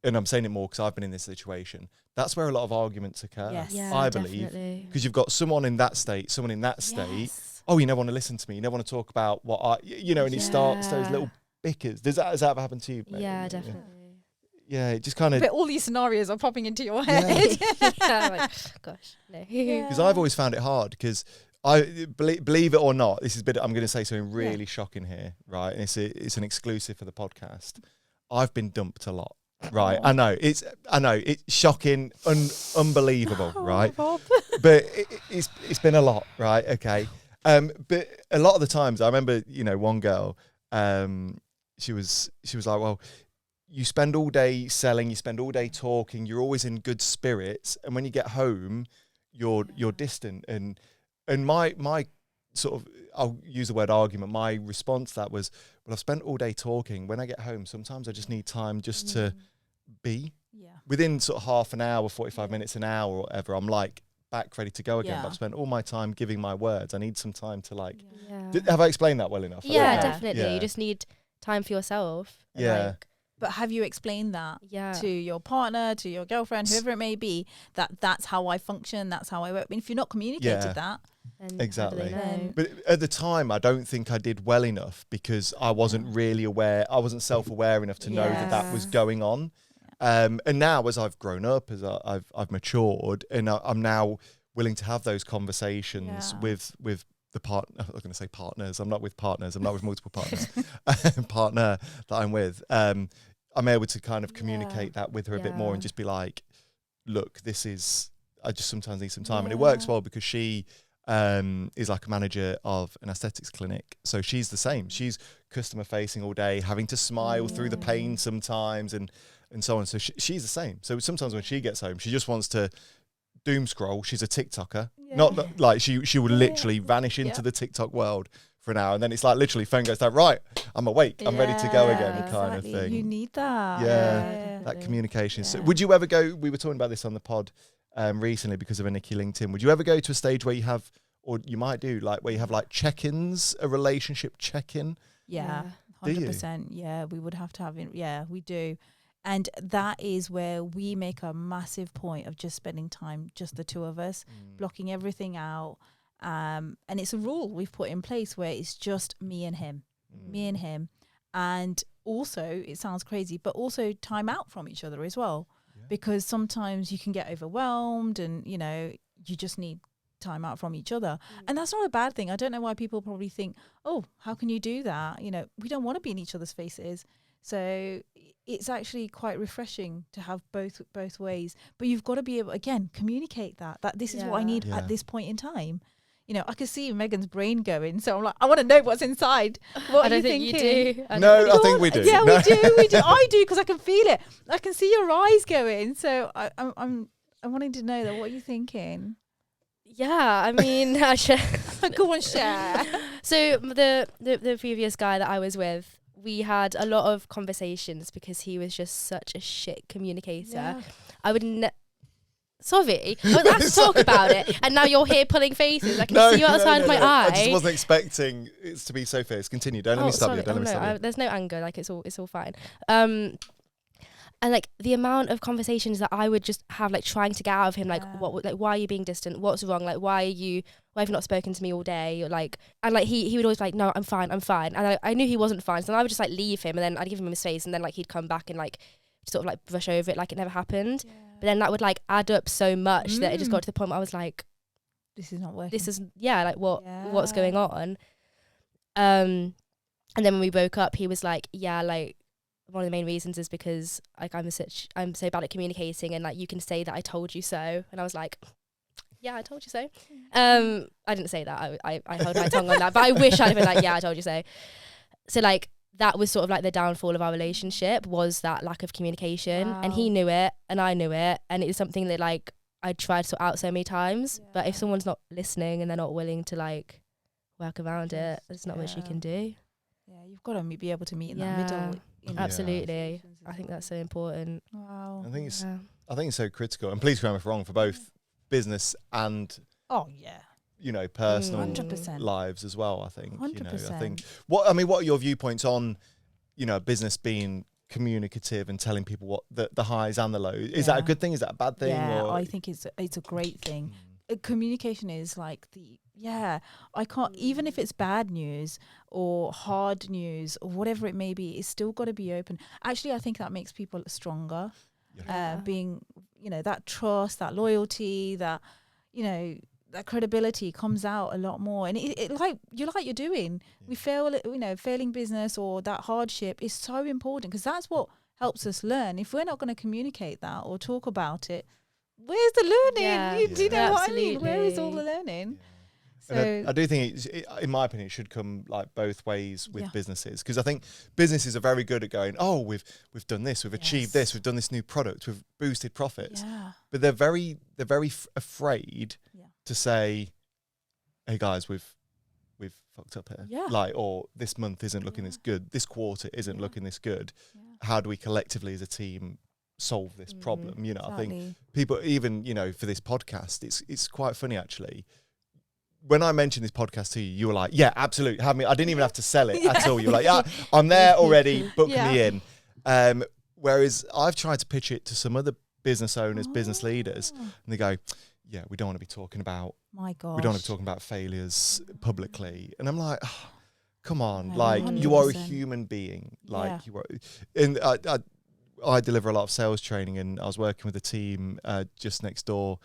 and I'm saying it more because I've been in this situation, that's where a lot of arguments occur, I believe. Because you've got someone in that state, someone in that state, oh, you never want to listen to me, you never want to talk about what and it starts those little bickers. Has that ever happened to you? Maybe? Yeah, definitely. Yeah, it just kind of... But all these scenarios are popping into your head. Gosh, no. Because I've always found it hard, because I believe it or not, I'm going to say something really shocking here, right? And it's an exclusive for the podcast. I've been dumped a lot. Right, I know it's shocking, unbelievable, right? But it's been a lot, right? Okay, but a lot of the times I remember, one girl, she was like, well, you spend all day selling, you spend all day talking, you're always in good spirits, and when you get home, you're distant. And my sort of, I'll use the word argument, my response to that was, well, I've spent all day talking. When I get home, sometimes I just need time just to be. Within sort of half an hour, 45 minutes, an hour or whatever, I'm like back ready to go again. But I've spent all my time giving my words. I need some time to have I explained that well enough? Yeah, definitely. You just need time for yourself. But have you explained that to your partner, to your girlfriend, whoever it may be, that's how I function, that's how I work? I mean, if you're not communicated that, exactly. But at the time, I don't think I did well enough, because I wasn't really aware. I wasn't self-aware enough to know that was going on. And now, as I've grown up, as I've matured, and I'm now willing to have those conversations with the partner. I'm not going to say partners. I'm not with partners. I'm not with multiple partners. Partner that I'm with. I'm able to kind of communicate that with her a bit more, and just be like, look, I just sometimes need some time. And it works well, because she is like a manager of an aesthetics clinic. So she's the same. She's customer facing all day, having to smile through the pain sometimes, and so on. So she's the same. So sometimes when she gets home, she just wants to doom scroll. She's a TikToker. Not like she would literally vanish into the TikTok world for an hour, and then it's like literally phone goes down, right, I'm awake, I'm ready to go again, kind of thing. You need that. That communication. So would you ever go, we were talking about this on the pod recently because of a Nikki LinkedIn, would you ever go to a stage where you have, or you might do, like where you have like check-ins, a relationship check-in? Yeah, 100%. Yeah, we would have to have it. Yeah, we do. And that is where we make a massive point of just spending time, just the two of us, blocking everything out. And it's a rule we've put in place where it's just me and him. And also, it sounds crazy, but also time out from each other as well. Yeah. Because sometimes you can get overwhelmed and, you know, you just need time out from each other. And that's not a bad thing. I don't know why people probably think, oh, how can you do that? You know, we don't want to be in each other's faces. So it's actually quite refreshing to have both ways. But you've got to be able, again, communicate that this is what I need at this point in time. You know, I can see Megan's brain going, so I'm like, I want to know what's inside. What are you thinking? You do. I think we do. Yeah, we do. I do, because I can feel it. I can see your eyes going. So I'm wanting to know that. What are you thinking? Yeah, I mean, go on, share. So the previous guy that I was with, we had a lot of conversations because he was just such a shit communicator. Yeah. I would Sorry, I would have to talk about it, and now you're here pulling faces. I can see you outside my eye. I just wasn't expecting it to be so fierce. Continue. Don't let me stop you. Don't let me stop you. There's no anger. Like it's all fine. And like the amount of conversations that I would just have, like trying to get out of him, like why are you being distant? What's wrong? Like why have you not spoken to me all day? Or like, and like he would always be like, no, I'm fine. And I knew he wasn't fine, so then I would just like leave him, and then I'd give him his space, and then like he'd come back and like sort of like brush over it like it never happened. Yeah. But then that would like add up so much that it just got to the point where I was like, this is not working. This is what's going on. And then when we broke up, he was like, yeah, like one of the main reasons is because like I'm so bad at communicating, and like you can say that I told you so. And I was like, yeah, I told you so. I didn't say that. I held my tongue on that, but I wish I'd been like, yeah, I told you so. So like that was sort of like the downfall of our relationship, was that lack of communication. Wow. And he knew it and I knew it, and it was something that like I tried to sort out so many times, but if someone's not listening and they're not willing to like work around it, there's not much you can do. Yeah, you've got to be able to meet in that middle. Absolutely. I think that's so important. Wow. I think it's so critical, and please correct me if I'm wrong, for both business and you know, personal 100%. lives as well. I think 100%. You know, I think what are your viewpoints on, you know, business being communicative and telling people what the highs and the lows? Is that a good thing? Is that a bad thing? Yeah, I think it's a great thing. Communication is like I can't, even if it's bad news or hard news or whatever it may be, it's still got to be open. Actually, I think that makes people stronger. Being, you know, that trust, that loyalty, that, you know, that credibility comes out a lot more. And it like you're doing. We failing business or that hardship is so important, because that's what helps us learn. If we're not going to communicate that or talk about it, where's the learning? Do you know what I mean? Where is all the learning? Yeah. So I do think, in my opinion, it should come like both ways with businesses, because I think businesses are very good at going, oh, we've done this, we've achieved this, we've done this new product, we've boosted profits, but they're very afraid to say, hey guys, we've fucked up here, like, or this month isn't looking this good, this quarter isn't looking this good. How do we collectively as a team solve this problem? You know, I think people, even, you know, for this podcast, it's quite funny actually. When I mentioned this podcast to you, you were like, yeah, absolutely, have me. I didn't even have to sell it at all. You were like, yeah, I'm there already, book me in. Whereas I've tried to pitch it to some other business owners, business leaders, and they go, yeah, we don't want to be talking about, we don't want to be talking about failures publicly. And I'm like, oh, come on, like 100%. You are a human being. Like you are. And I deliver a lot of sales training, and I was working with a team just next door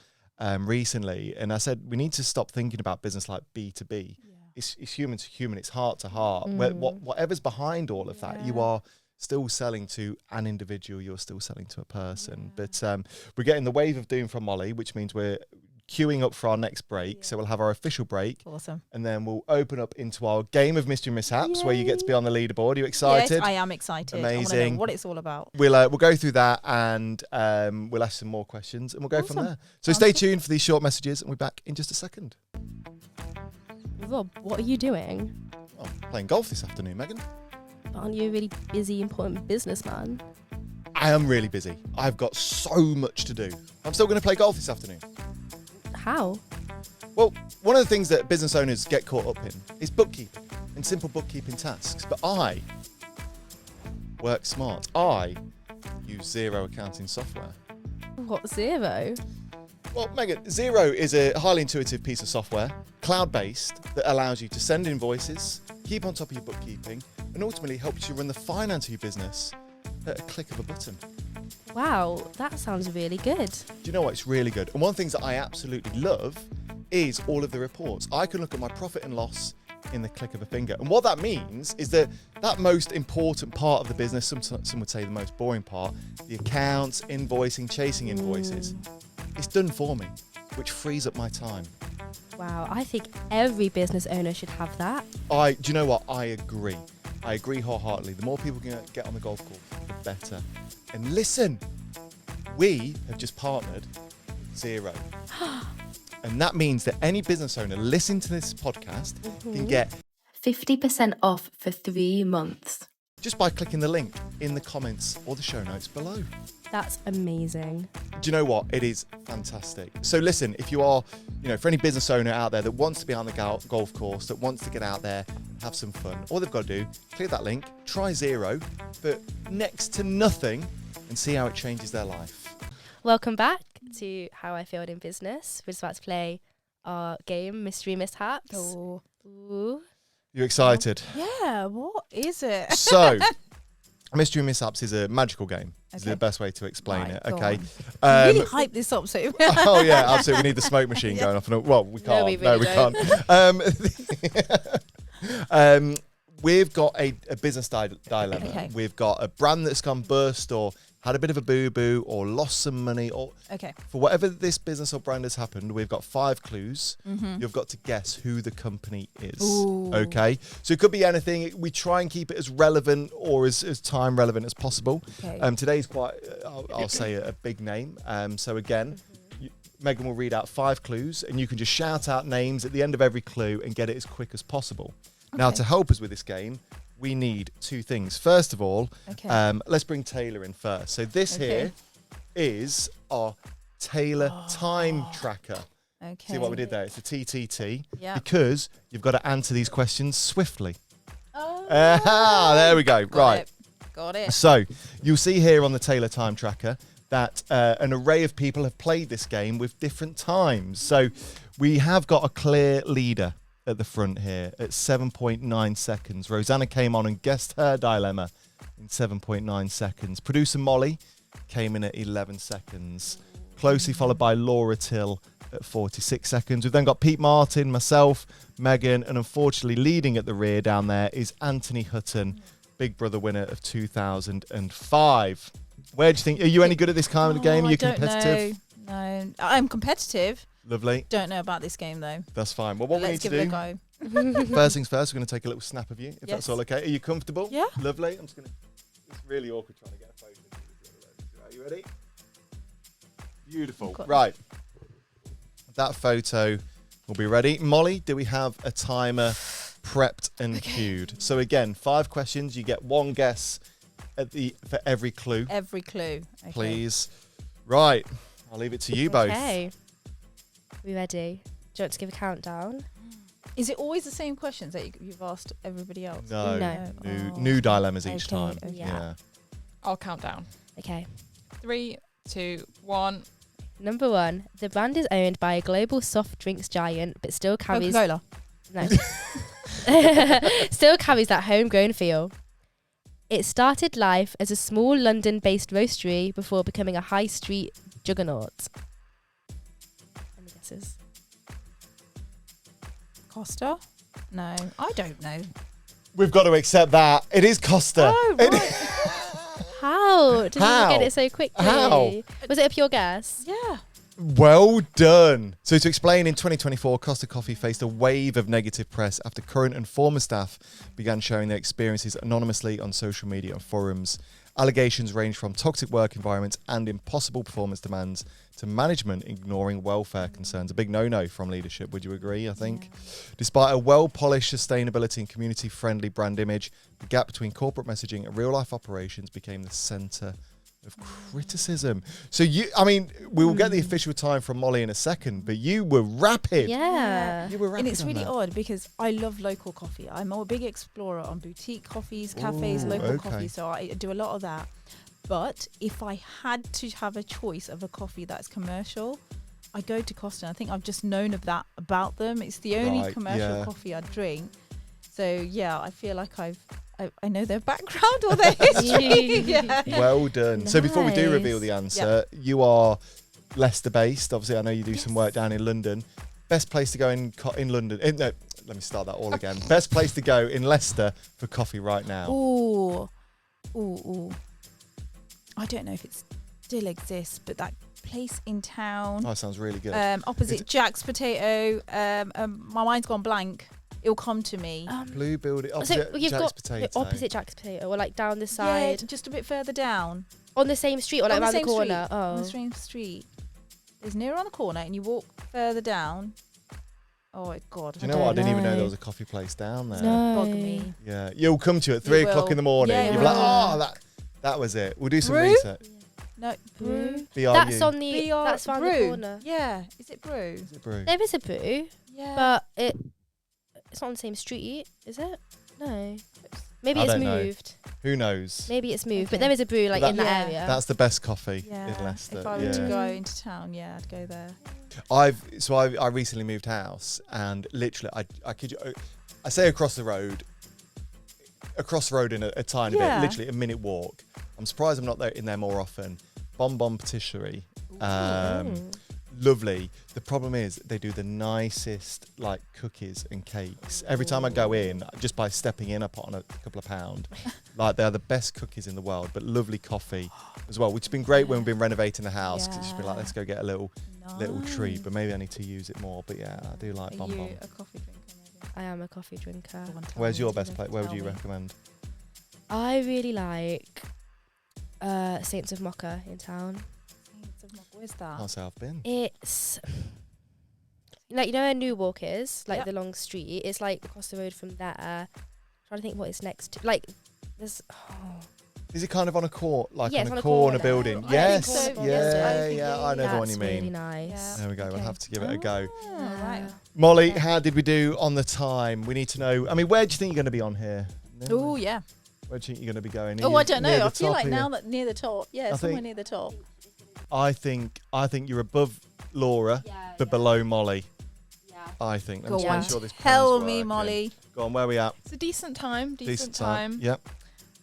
recently, and I said we need to stop thinking about business like B2B. It's human to human, it's heart to heart. Whatever's behind all of that, you are still selling to an individual, you're still selling to a person. But we're getting the wave of doom from Molly, which means we're queuing up for our next break. So we'll have our official break. Awesome. And then we'll open up into our game of mystery mishaps, where you get to be on the leaderboard. Are you excited? Yes, I am excited. Amazing. I want to know what it's all about. We'll go through that, and we'll ask some more questions, and we'll go from there. So stay tuned for these short messages, and we're back in just a second. Rob, what are you doing? I'm playing golf this afternoon, Megan. Aren't you a really busy, important businessman? I am really busy. I've got so much to do. I'm still going to play golf this afternoon. How? Well, one of the things that business owners get caught up in is bookkeeping and simple bookkeeping tasks. But I work smart. I use Xero accounting software. What, Xero? Well, Megan, Xero is a highly intuitive piece of software, cloud-based, that allows you to send invoices, keep on top of your bookkeeping, and ultimately helps you run the finance of your business at a click of a button. Wow, that sounds really good. Do you know what? It's really good. And one of the things that I absolutely love is all of the reports. I can look at my profit and loss in the click of a finger. And what that means is that most important part of the business, some would say the most boring part, the accounts, invoicing, chasing invoices, it's done for me, which frees up my time. Wow, I think every business owner should have that. Do you know what? I agree. I agree wholeheartedly. The more people can get on the golf course, the better. And listen, we have just partnered with Xero. And that means that any business owner listening to this podcast can get 50% off for 3 months. Just by clicking the link in the comments or the show notes below. That's amazing. Do you know what? It is fantastic. So listen, if you are, for any business owner out there that wants to be on the golf course, that wants to get out there and have some fun, all they've got to do, click that link, try Xero for next to nothing and see how it changes their life. Welcome back to How I Failed in Business. We're just about to play our game, Mystery Mishaps. Oh. Ooh. You excited? Yeah, what is it? So, Mystery Mishaps is a magical game. Is the best way to explain it. go Okay. on. Really hype this up, Sue. Oh yeah, absolutely. We need the smoke machine going off. Well, we can't. No, we really can't. We've got a business dilemma. Okay. We've got a brand that's gone bust or had a bit of a boo-boo or lost some money or for whatever this business or brand has happened, we've got 5 clues. You've got to guess who the company is. Ooh. Okay. So it could be anything. We try and keep it as relevant or as time relevant as possible. Okay. Today's quite, I'll say a big name. So again, Megan will read out 5 clues and you can just shout out names at the end of every clue and get it as quick as possible. Okay. Now, to help us with this game, we need 2 things. First of all, let's bring Taylor in first. So this here is our Taylor time tracker. Okay. See what we did there? It's a TTT. Yeah. Because you've got to answer these questions swiftly. Oh. There we go. Right. Got it. So you'll see here on the Taylor time tracker that an array of people have played this game with different times. So we have got a clear leader at the front here at 7.9 seconds. Rosanna came on and guessed her dilemma in 7.9 seconds. Producer Molly came in at 11 seconds. Closely followed by Laura Till at 46 seconds. We've then got Pete Martin, myself, Megan, and unfortunately leading at the rear down there is Anthony Hutton, Big Brother winner of 2005. Where do you think, are you any good at this kind of game? Are you competitive? No, I'm competitive. Lovely. Don't know about this game though. That's fine. Well, what we need to do, let's give it a go. first things first, we're going to take a little snap of you, if that's all okay. Are you comfortable? Yeah. Lovely. I'm just going to, it's really awkward trying to get a photo. Are you ready? Beautiful. Right. That photo will be ready. Molly, do we have a timer prepped and queued? So again, 5 questions. You get 1 guess for every clue. Every clue. Okay. Please. Right. I'll leave it to you both. Okay. We ready? Do you want to give a countdown? Is it always the same questions that you've asked everybody else? No. New dilemmas each time. Okay. Yeah. I'll count down. Okay. 3, 2, 1. Number 1. The brand is owned by a global soft drinks giant, but still carries... Coca-Cola. No. Still carries that homegrown feel. It started life as a small London-based roastery before becoming a high street juggernaut. Any guesses? Costa? No, I don't know. We've got to accept that. It is Costa. Oh, right. How? Did you get it so quickly? How? Was it a pure guess? Yeah. Well done. So to explain, in 2024, Costa Coffee faced a wave of negative press after current and former staff began sharing their experiences anonymously on social media and forums. Allegations range from toxic work environments and impossible performance demands to management ignoring welfare concerns. A big no-no from leadership, would you agree, I think? Yeah. Despite a well-polished sustainability and community-friendly brand image, the gap between corporate messaging and real-life operations became the centre of criticism. So we will get the official time from Molly in a second, but you were rapid. Yeah. You were rapid. And it's really odd because I love local coffee. I'm a big explorer on boutique coffees, cafes, local coffee. So I do a lot of that. But if I had to have a choice of a coffee that's commercial, I go to Costa. I think I've just known of that about them. It's the only commercial coffee I drink. So yeah, I feel like I know their background or their history. Yeah. Well done. Nice. So before we do reveal the answer, you are Leicester based. Obviously, I know you do some work down in London. Best place to go in London. No, let me start that all again. Best place to go in Leicester for coffee right now. Ooh. I don't know if it still exists, but that place in town. Oh, that sounds really good. Opposite Jack's Potato. My mind's gone blank. It'll come to me. Blue building opposite Jack's Potato. Opposite Jack's Potato, or like down the side. Yeah, just a bit further down. On the same street, or like around the corner. Street. On the same street. It's near on the corner, and you walk further down. Oh God! Do you know what? I didn't even know there was a coffee place down there. No. Bug me. Yeah, you'll come to it at 3 o'clock in the morning. Yeah, you'll be like, oh, that was it. We'll do some Brew? research. No, Brew. B-R-U. That's on the. That's around Brew. the corner. Yeah, is it Brew? Is it Brew? There is a Brew. Yeah, but it's not on the same street, is it? No. Maybe it's moved. Who knows? Maybe it's moved, but there is a Brew like in that area. That's the best coffee in Leicester. If I were to go into town, I'd go there. I recently moved house, and literally I say across the road in a tiny bit, literally a minute walk. I'm surprised I'm not in there more often. Bon Patisserie. Lovely. The problem is they do the nicest like cookies and cakes. Every time I go in, just by stepping in, I put on a couple of pound. Like they're the best cookies in the world, but lovely coffee as well, which has been great when we've been renovating the house, because it's just been like, let's go get a little treat, but maybe I need to use it more. But yeah, I do like Bon Bon. Are you a coffee drinker? Maybe? I am a coffee drinker. Where's your best place? Where would you recommend? I really like Saints of Mocha in town. Where's that? Can't say I've been. It's like, you know where New Walk is, like the long street. It's like across the road from there. I'm trying to think what it's next to. Like there's. Is it kind of on a court, like on a corner building? Yes, so. I know the one you mean. Really nice. Yeah. There we go. We'll have to give it a go. Right. Molly, how did we do on the time? We need to know. I mean, where do you think you're going to be on here? Oh yeah. Where do you think you're going to be going? I don't know. I feel like now that near the top. Yeah, somewhere near the top. I think you're above Laura, but below Molly. Yeah. I think. Go on. Tell me, Molly. Go on, where are we at? It's a decent time. Decent time. Yep.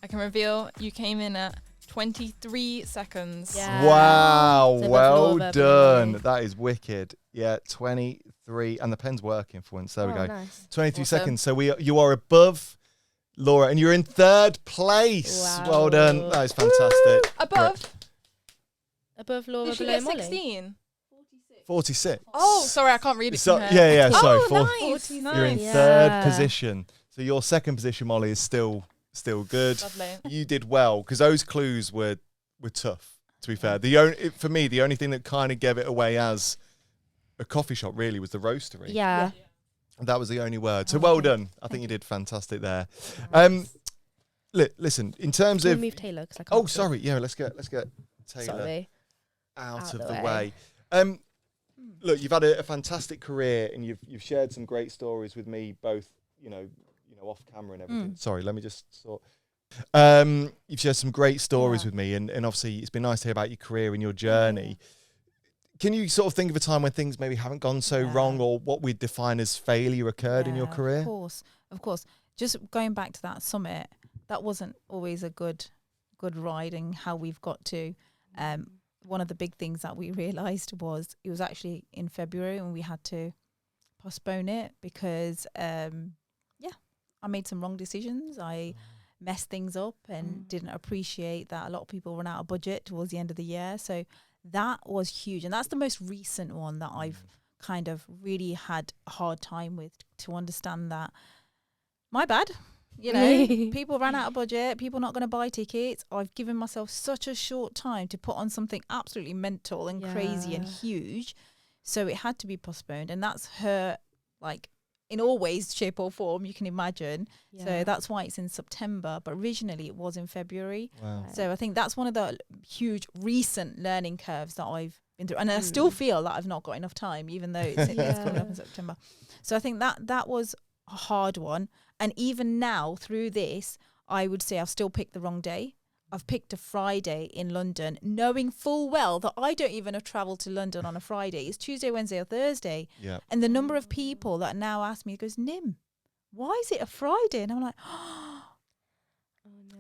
I can reveal you came in at 23 seconds. Yeah. Wow, well done. That is wicked. Yeah, 23. And the pen's working for once. There we go. Nice. 23 seconds. So you are above Laura, and you're in third place. Wow. Well done. That is fantastic. Above Laura, did she below get Molly? 16? 46. Oh, sorry, I can't read it from here. Yeah, sorry. Nice. You're in third position. So your second position, Molly, is still good. Lovely. You did well, because those clues were tough, to be fair. For me, the only thing that kind of gave it away as a coffee shop really was the roastery. Yeah. That was the only word. So well done. I think you did fantastic there. Listen, in terms of move Taylor, 'cause I can't sorry. Yeah, let's get Taylor out of the way. Look, you've had a fantastic career, and you've shared some great stories with me, both off camera and everything. Sorry, let me just sort. You've shared some great stories with me, and obviously it's been nice to hear about your career and your journey. Can you sort of think of a time when things maybe haven't gone so wrong, or what we'd define as failure occurred in your career? Of course. Just going back to that summit, that wasn't always a good ride, and how we've got to. One of the big things that we realised was it was actually in February, and we had to postpone it because, I made some wrong decisions. I messed things up and didn't appreciate that a lot of people run out of budget towards the end of the year. So that was huge. And that's the most recent one that I've kind of really had a hard time with, to understand that my bad, you know, people ran out of budget, people not going to buy tickets. I've given myself such a short time to put on something absolutely mental and crazy and huge. So it had to be postponed. And that's her, like, in all ways, shape or form, you can imagine. So that's why it's in September, but originally it was in February. Wow. So I think that's one of the huge recent learning curves that I've been through. And I still feel that I've not got enough time, even though it's coming up in September. So I think that was a hard one. And even now, through this, I would say I've still picked the wrong day. I've picked a Friday in London, knowing full well that I don't even have travelled to London on a Friday. It's Tuesday, Wednesday or Thursday. Yeah. And the number of people that now ask me, goes, Nim, why is it a Friday? And I'm like,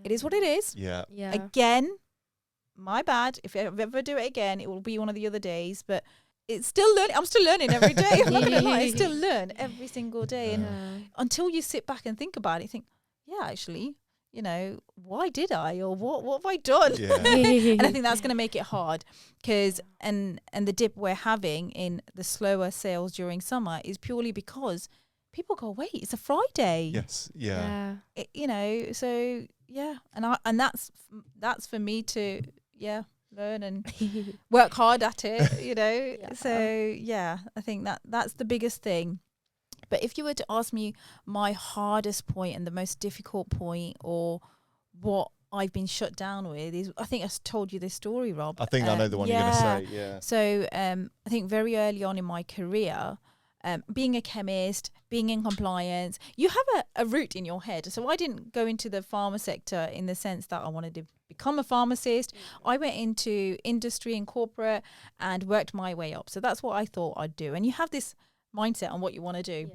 it is what it is. Yeah. Again, my bad. If I ever do it again, it will be one of the other days. But it's still learning. I'm still learning every day. I'm not gonna lie. I still learn every single day. And until you sit back and think about it, you think, yeah, actually, you know, why did I, or what have I done? Yeah. And I think that's going to make it hard, because and the dip we're having in the slower sales during summer is purely because people go, wait, it's a Friday. Yes. Yeah. You know, so yeah, and that's for me to learn and work hard at it. You know, so yeah, I think that's the biggest thing. But if you were to ask me my hardest point and the most difficult point, or what I've been shut down with, is, I think I told you this story, Rob. I think I know the one you're going to say. Yeah. So I think very early on in my career, being a chemist, being in compliance, you have a route in your head. So I didn't go into the pharma sector in the sense that I wanted to become a pharmacist. I went into industry and corporate and worked my way up. So that's what I thought I'd do. And you have this mindset on what you want to do.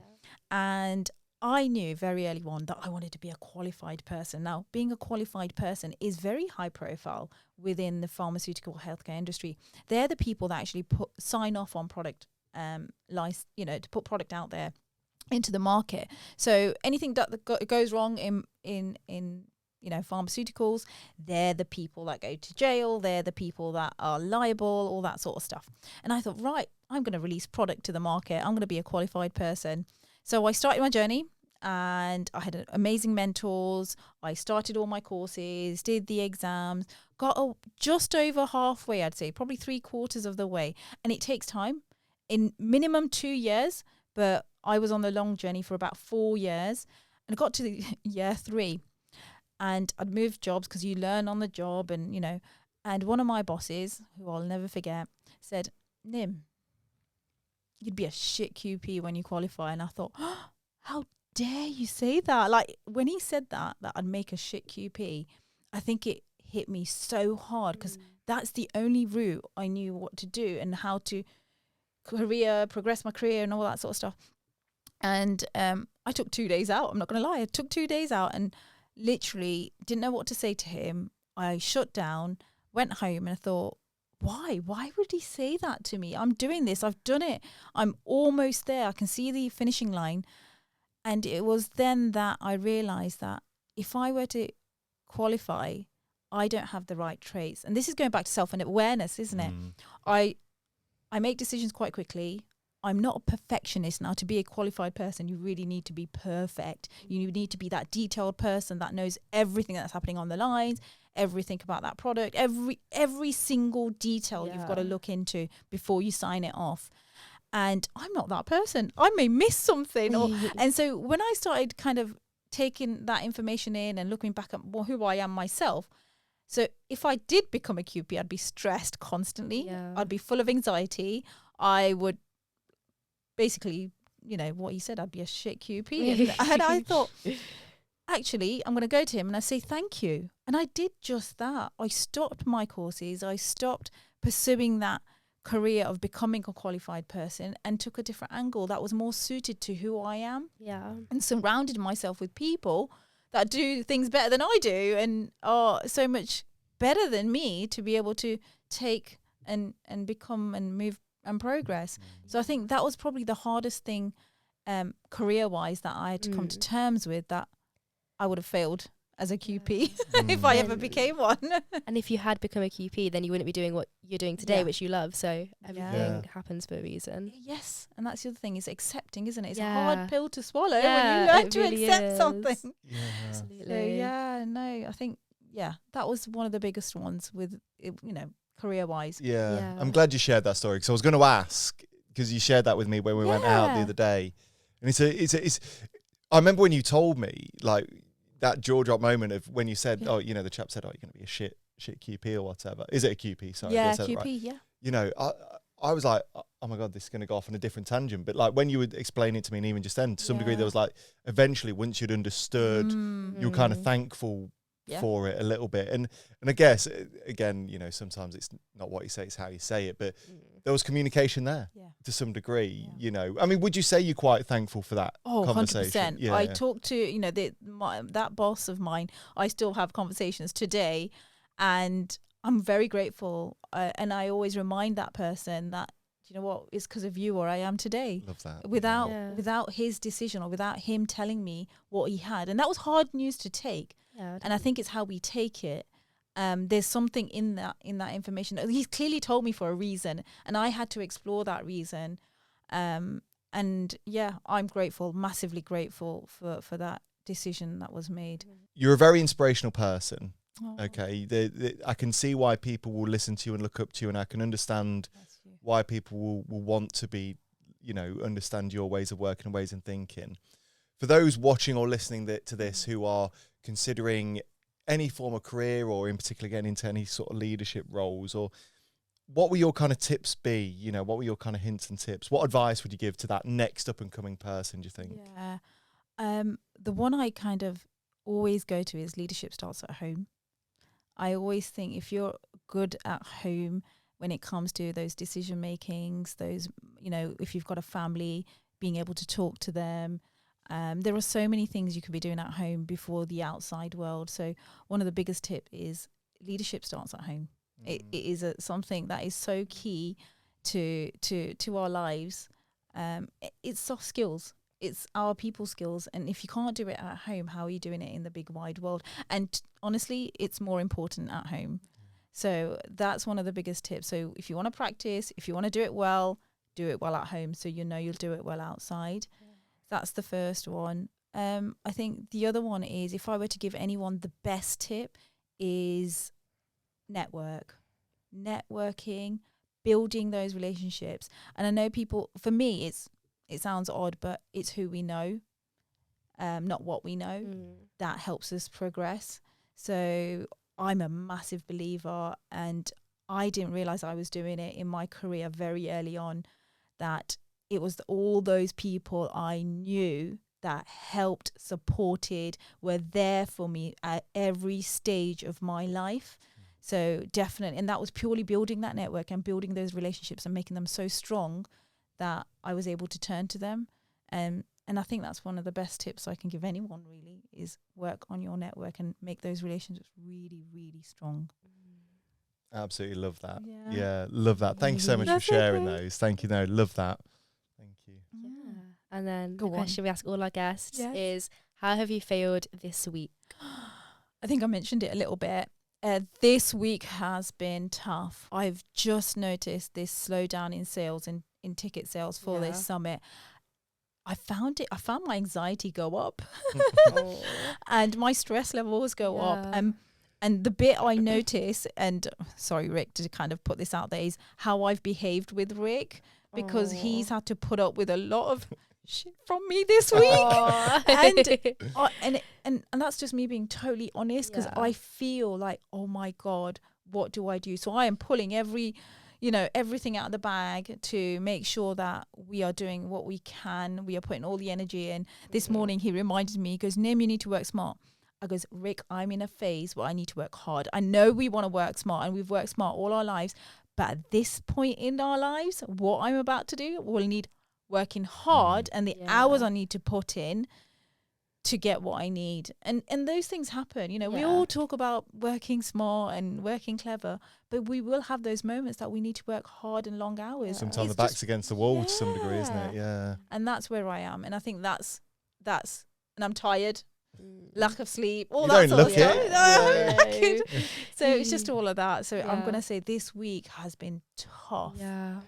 And I knew very early on that I wanted to be a qualified person. Now, being a qualified person is very high profile within the pharmaceutical healthcare industry. They're the people that actually sign off on product, to put product out there into the market. So anything that goes wrong in pharmaceuticals, they're the people that go to jail. They're the people that are liable, all that sort of stuff. And I thought, right, I'm going to release product to the market. I'm going to be a qualified person. So I started my journey, and I had amazing mentors. I started all my courses, did the exams, got just over halfway, I'd say, probably 3/4 of the way. And it takes time, in minimum 2 years, but I was on the long journey for about 4 years, and I got to the year 3. And I'd moved jobs because you learn on the job, and, you know, and one of my bosses, who I'll never forget, said, Nim, you'd be a shit QP when you qualify. And I thought, how dare you say that? Like, when he said that I'd make a shit QP, I think it hit me so hard, because that's the only route I knew what to do and how to progress my career and all that sort of stuff. And I took 2 days out. I'm not going to lie. I took 2 days out and literally didn't know what to say to him. I shut down, went home, and I thought, why would he say that to me? I'm doing this, I've done it, I'm almost there, I can see the finishing line. And it was then that I realized that if I were to qualify, I don't have the right traits. And this is going back to self-awareness, isn't it? I make decisions quite quickly. I'm not a perfectionist. Now, to be a qualified person, you really need to be perfect. You need to be that detailed person that knows everything that's happening on the lines, everything about that product, every single detail you've got to look into before you sign it off. And I'm not that person. I may miss something. And so when I started kind of taking that information in and looking back at who I am myself, so if I did become a QP, I'd be stressed constantly. I'd be full of anxiety. I would basically, you know, what he said, I'd be a shit QP. And I thought, actually, I'm going to go to him and I say thank you. And I did just that. I stopped my courses. I stopped pursuing that career of becoming a qualified person and took a different angle that was more suited to who I am. And surrounded myself with people that do things better than I do and are so much better than me to be able to take and become and move and progress. So I think that was probably the hardest thing career-wise that I had to come to terms with, that I would have failed as a QP if I ever became one. And if you had become a QP, then you wouldn't be doing what you're doing today, which you love. So everything happens for a reason. Yes, and that's the other thing, is accepting, isn't it? It's a Yeah. hard pill to swallow when Yeah, you learn it to really accept is. something. Yeah. Absolutely. So yeah, no, I think that was one of the biggest ones with career-wise. Yeah. I'm glad you shared that story, because I was going to ask, because you shared that with me when we went out the other day, and it's. I remember when you told me, like, that jaw drop moment of when you said, the chap said, you're going to be a shit QP or whatever. Is it a QP? Sorry, Yeah, I said QP. it right. Yeah. You know, I was like, oh my God, this is going to go off on a different tangent. But like when you would explain it to me, and even just then, to some degree, there was like, eventually, once you'd understood, you were kind of thankful for it a little bit. And I guess, again, sometimes it's not what you say, it's how you say it. But there was communication there to some degree, I mean, would you say you're quite thankful for that conversation? 100%. I talked to, that boss of mine, I still have conversations today, and I'm very grateful. And I always remind that person that, you know what, it's because of you or I am today. Love that. Without his decision or without him telling me what he had. And that was hard news to take. Yeah, and I think it's how we take it. There's something in that information. He's clearly told me for a reason, and I had to explore that reason. And yeah, I'm grateful, massively grateful for that decision that was made. You're a very inspirational person. Okay, I can see why people will listen to you and look up to you, and I can understand why people will want to be, understand your ways of working and ways of thinking. For those watching or listening to this who are considering any form of career, or in particular getting into any sort of leadership roles, or what will your kind of tips be? What were your kind of hints and tips? What advice would you give to that next up and coming person, do you think? Yeah. The one I kind of always go to is leadership starts at home. I always think if you're good at home when it comes to those decision makings, those, if you've got a family, being able to talk to them, there are so many things you could be doing at home before the outside world. So one of the biggest tip is leadership starts at home. It is something that is so key to our lives. It's soft skills. It's our people skills. And if you can't do it at home, how are you doing it in the big wide world? And honestly, it's more important at home. So that's one of the biggest tips. So if you want to practice, if you want to do it well at home, so you'll do it well outside. That's the first one. I think the other one is, if I were to give anyone the best tip, is networking, building those relationships. And I know people, for me, it sounds odd, but it's who we know, not what we know. That helps us progress. So I'm a massive believer, and I didn't realize I was doing it in my career very early on, that it was all those people I knew that helped, supported, were there for me at every stage of my life. So definitely, and that was purely building that network and building those relationships and making them so strong that I was able to turn to them. And I think that's one of the best tips I can give anyone, really, is work on your network and make those relationships really, really strong. Absolutely love that. Yeah, love that. Thank you so much for sharing those. Thank you. No, love that. Thank you. Yeah. And then the question we ask all our guests is, how have you failed this week? I think I mentioned it a little bit. This week has been tough. I've just noticed this slowdown in sales, in ticket sales for this summit. I found my anxiety go up and my stress levels go up. And the bit I notice, and sorry, Rick, to kind of put this out there, is how I've behaved with Rick, because he's had to put up with a lot of shit from me this week. And that's just me being totally honest, because I feel like, oh my God, what do I do? So I am pulling everything out of the bag to make sure that we are doing what we can. We are putting all the energy in. This morning he reminded me, he goes, Nim, you need to work smart. I goes, Rick, I'm in a phase where I need to work hard. I know we want to work smart, and we've worked smart all our lives, but at this point in our lives, what I'm about to do will need working hard, and the hours I need to put in to get what I need. And those things happen. We all talk about working smart and working clever, but we will have those moments that we need to work hard and long hours. Sometimes the back's against the wall to some degree, isn't it? Yeah. And that's where I am. And I think that's and I'm tired. lack of sleep, all You that don't sort of look stuff. it. No. So it's just all of that. So I'm Yeah. gonna say this week has been tough. Yeah.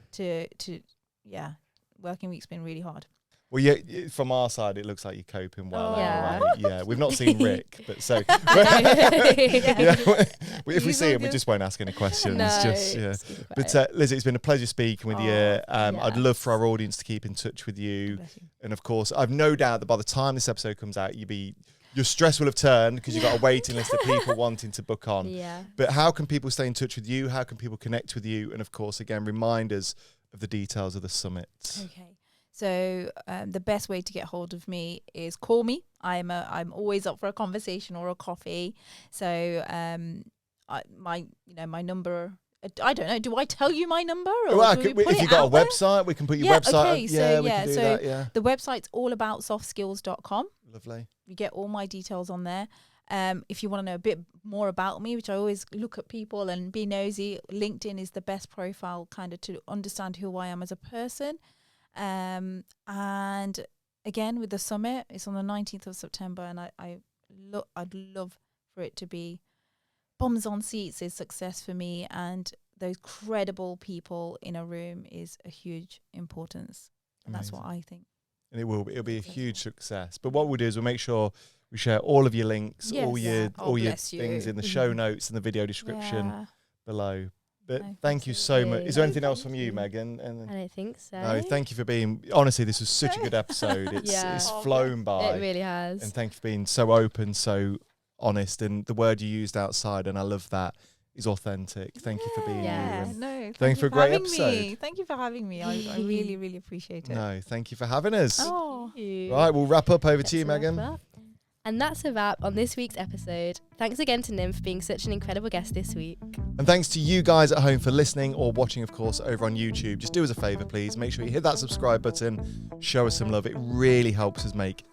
Working week's been really hard. Well, yeah, from our side, it looks like you're coping well. Yeah. Anyway. Yeah, we've not seen Rick, but so Yeah. if we He's see all him, we good. just won't ask any questions. No, Just yeah. just keep it But quiet. Lizzie, it's been a pleasure speaking with you. I'd yes. love for our audience to keep in touch with you, Bless you. and of course, I've no doubt that by the time this episode comes out, your stress will have turned because you've got a waiting list of people wanting to book on. Yeah. But how can people stay in touch with you? How can people connect with you? And of course, again, reminders of the details of the summit. Okay. So the best way to get hold of me is call me. I'm always up for a conversation or a coffee. So my number. I don't know. Do I tell you my number? Or Well, do we put if it you've got out a there? website, we can put your Yeah, website. okay, up. so Yeah, we yeah, can do so that. Yeah, The website's allaboutsoftskills.com. lovely. You get all my details on there. If you want to know a bit more about me, which I always look at people and be nosy, LinkedIn is the best profile kind of to understand who I am as a person. And again, with the summit, it's on the 19th of September, and I'd love for it to be bums on seats is success for me, and those credible people in a room is a huge importance. And that's what I think. And it'll be a huge success. But what we'll do is we'll make sure we share all of your links, Yes. all your Yeah. Oh, all your bless you. things in the show notes and the video description Yeah. below. But No, thank you so much. Is there anything else from Thank you, you. Megan? I don't think so. No, thank you for being. Honestly, this was such a good episode. It's Yeah. it's Oh, flown by. It really has. And thank you for being so open, so honest, and the word you used outside, and I love that, is authentic. Thank you for being Yeah. you. And No, thank you for a great having episode. me. Thank you for having me. I really, really appreciate it. no, thank you for having us. Oh, Right, we'll wrap up over to you, Let's wrap Megan. up. And that's a wrap on this week's episode. Thanks again to Nim for being such an incredible guest this week. And thanks to you guys at home for listening or watching, of course, over on YouTube. Just do us a favour, please. Make sure you hit that subscribe button. Show us some love. It really helps us make...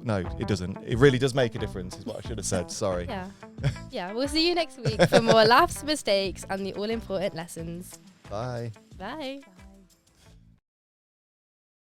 No, it doesn't. It really does make a difference, is what I should have said. Sorry. Yeah. Yeah, we'll see you next week for more laughs, mistakes, and the all-important lessons. Bye. Bye.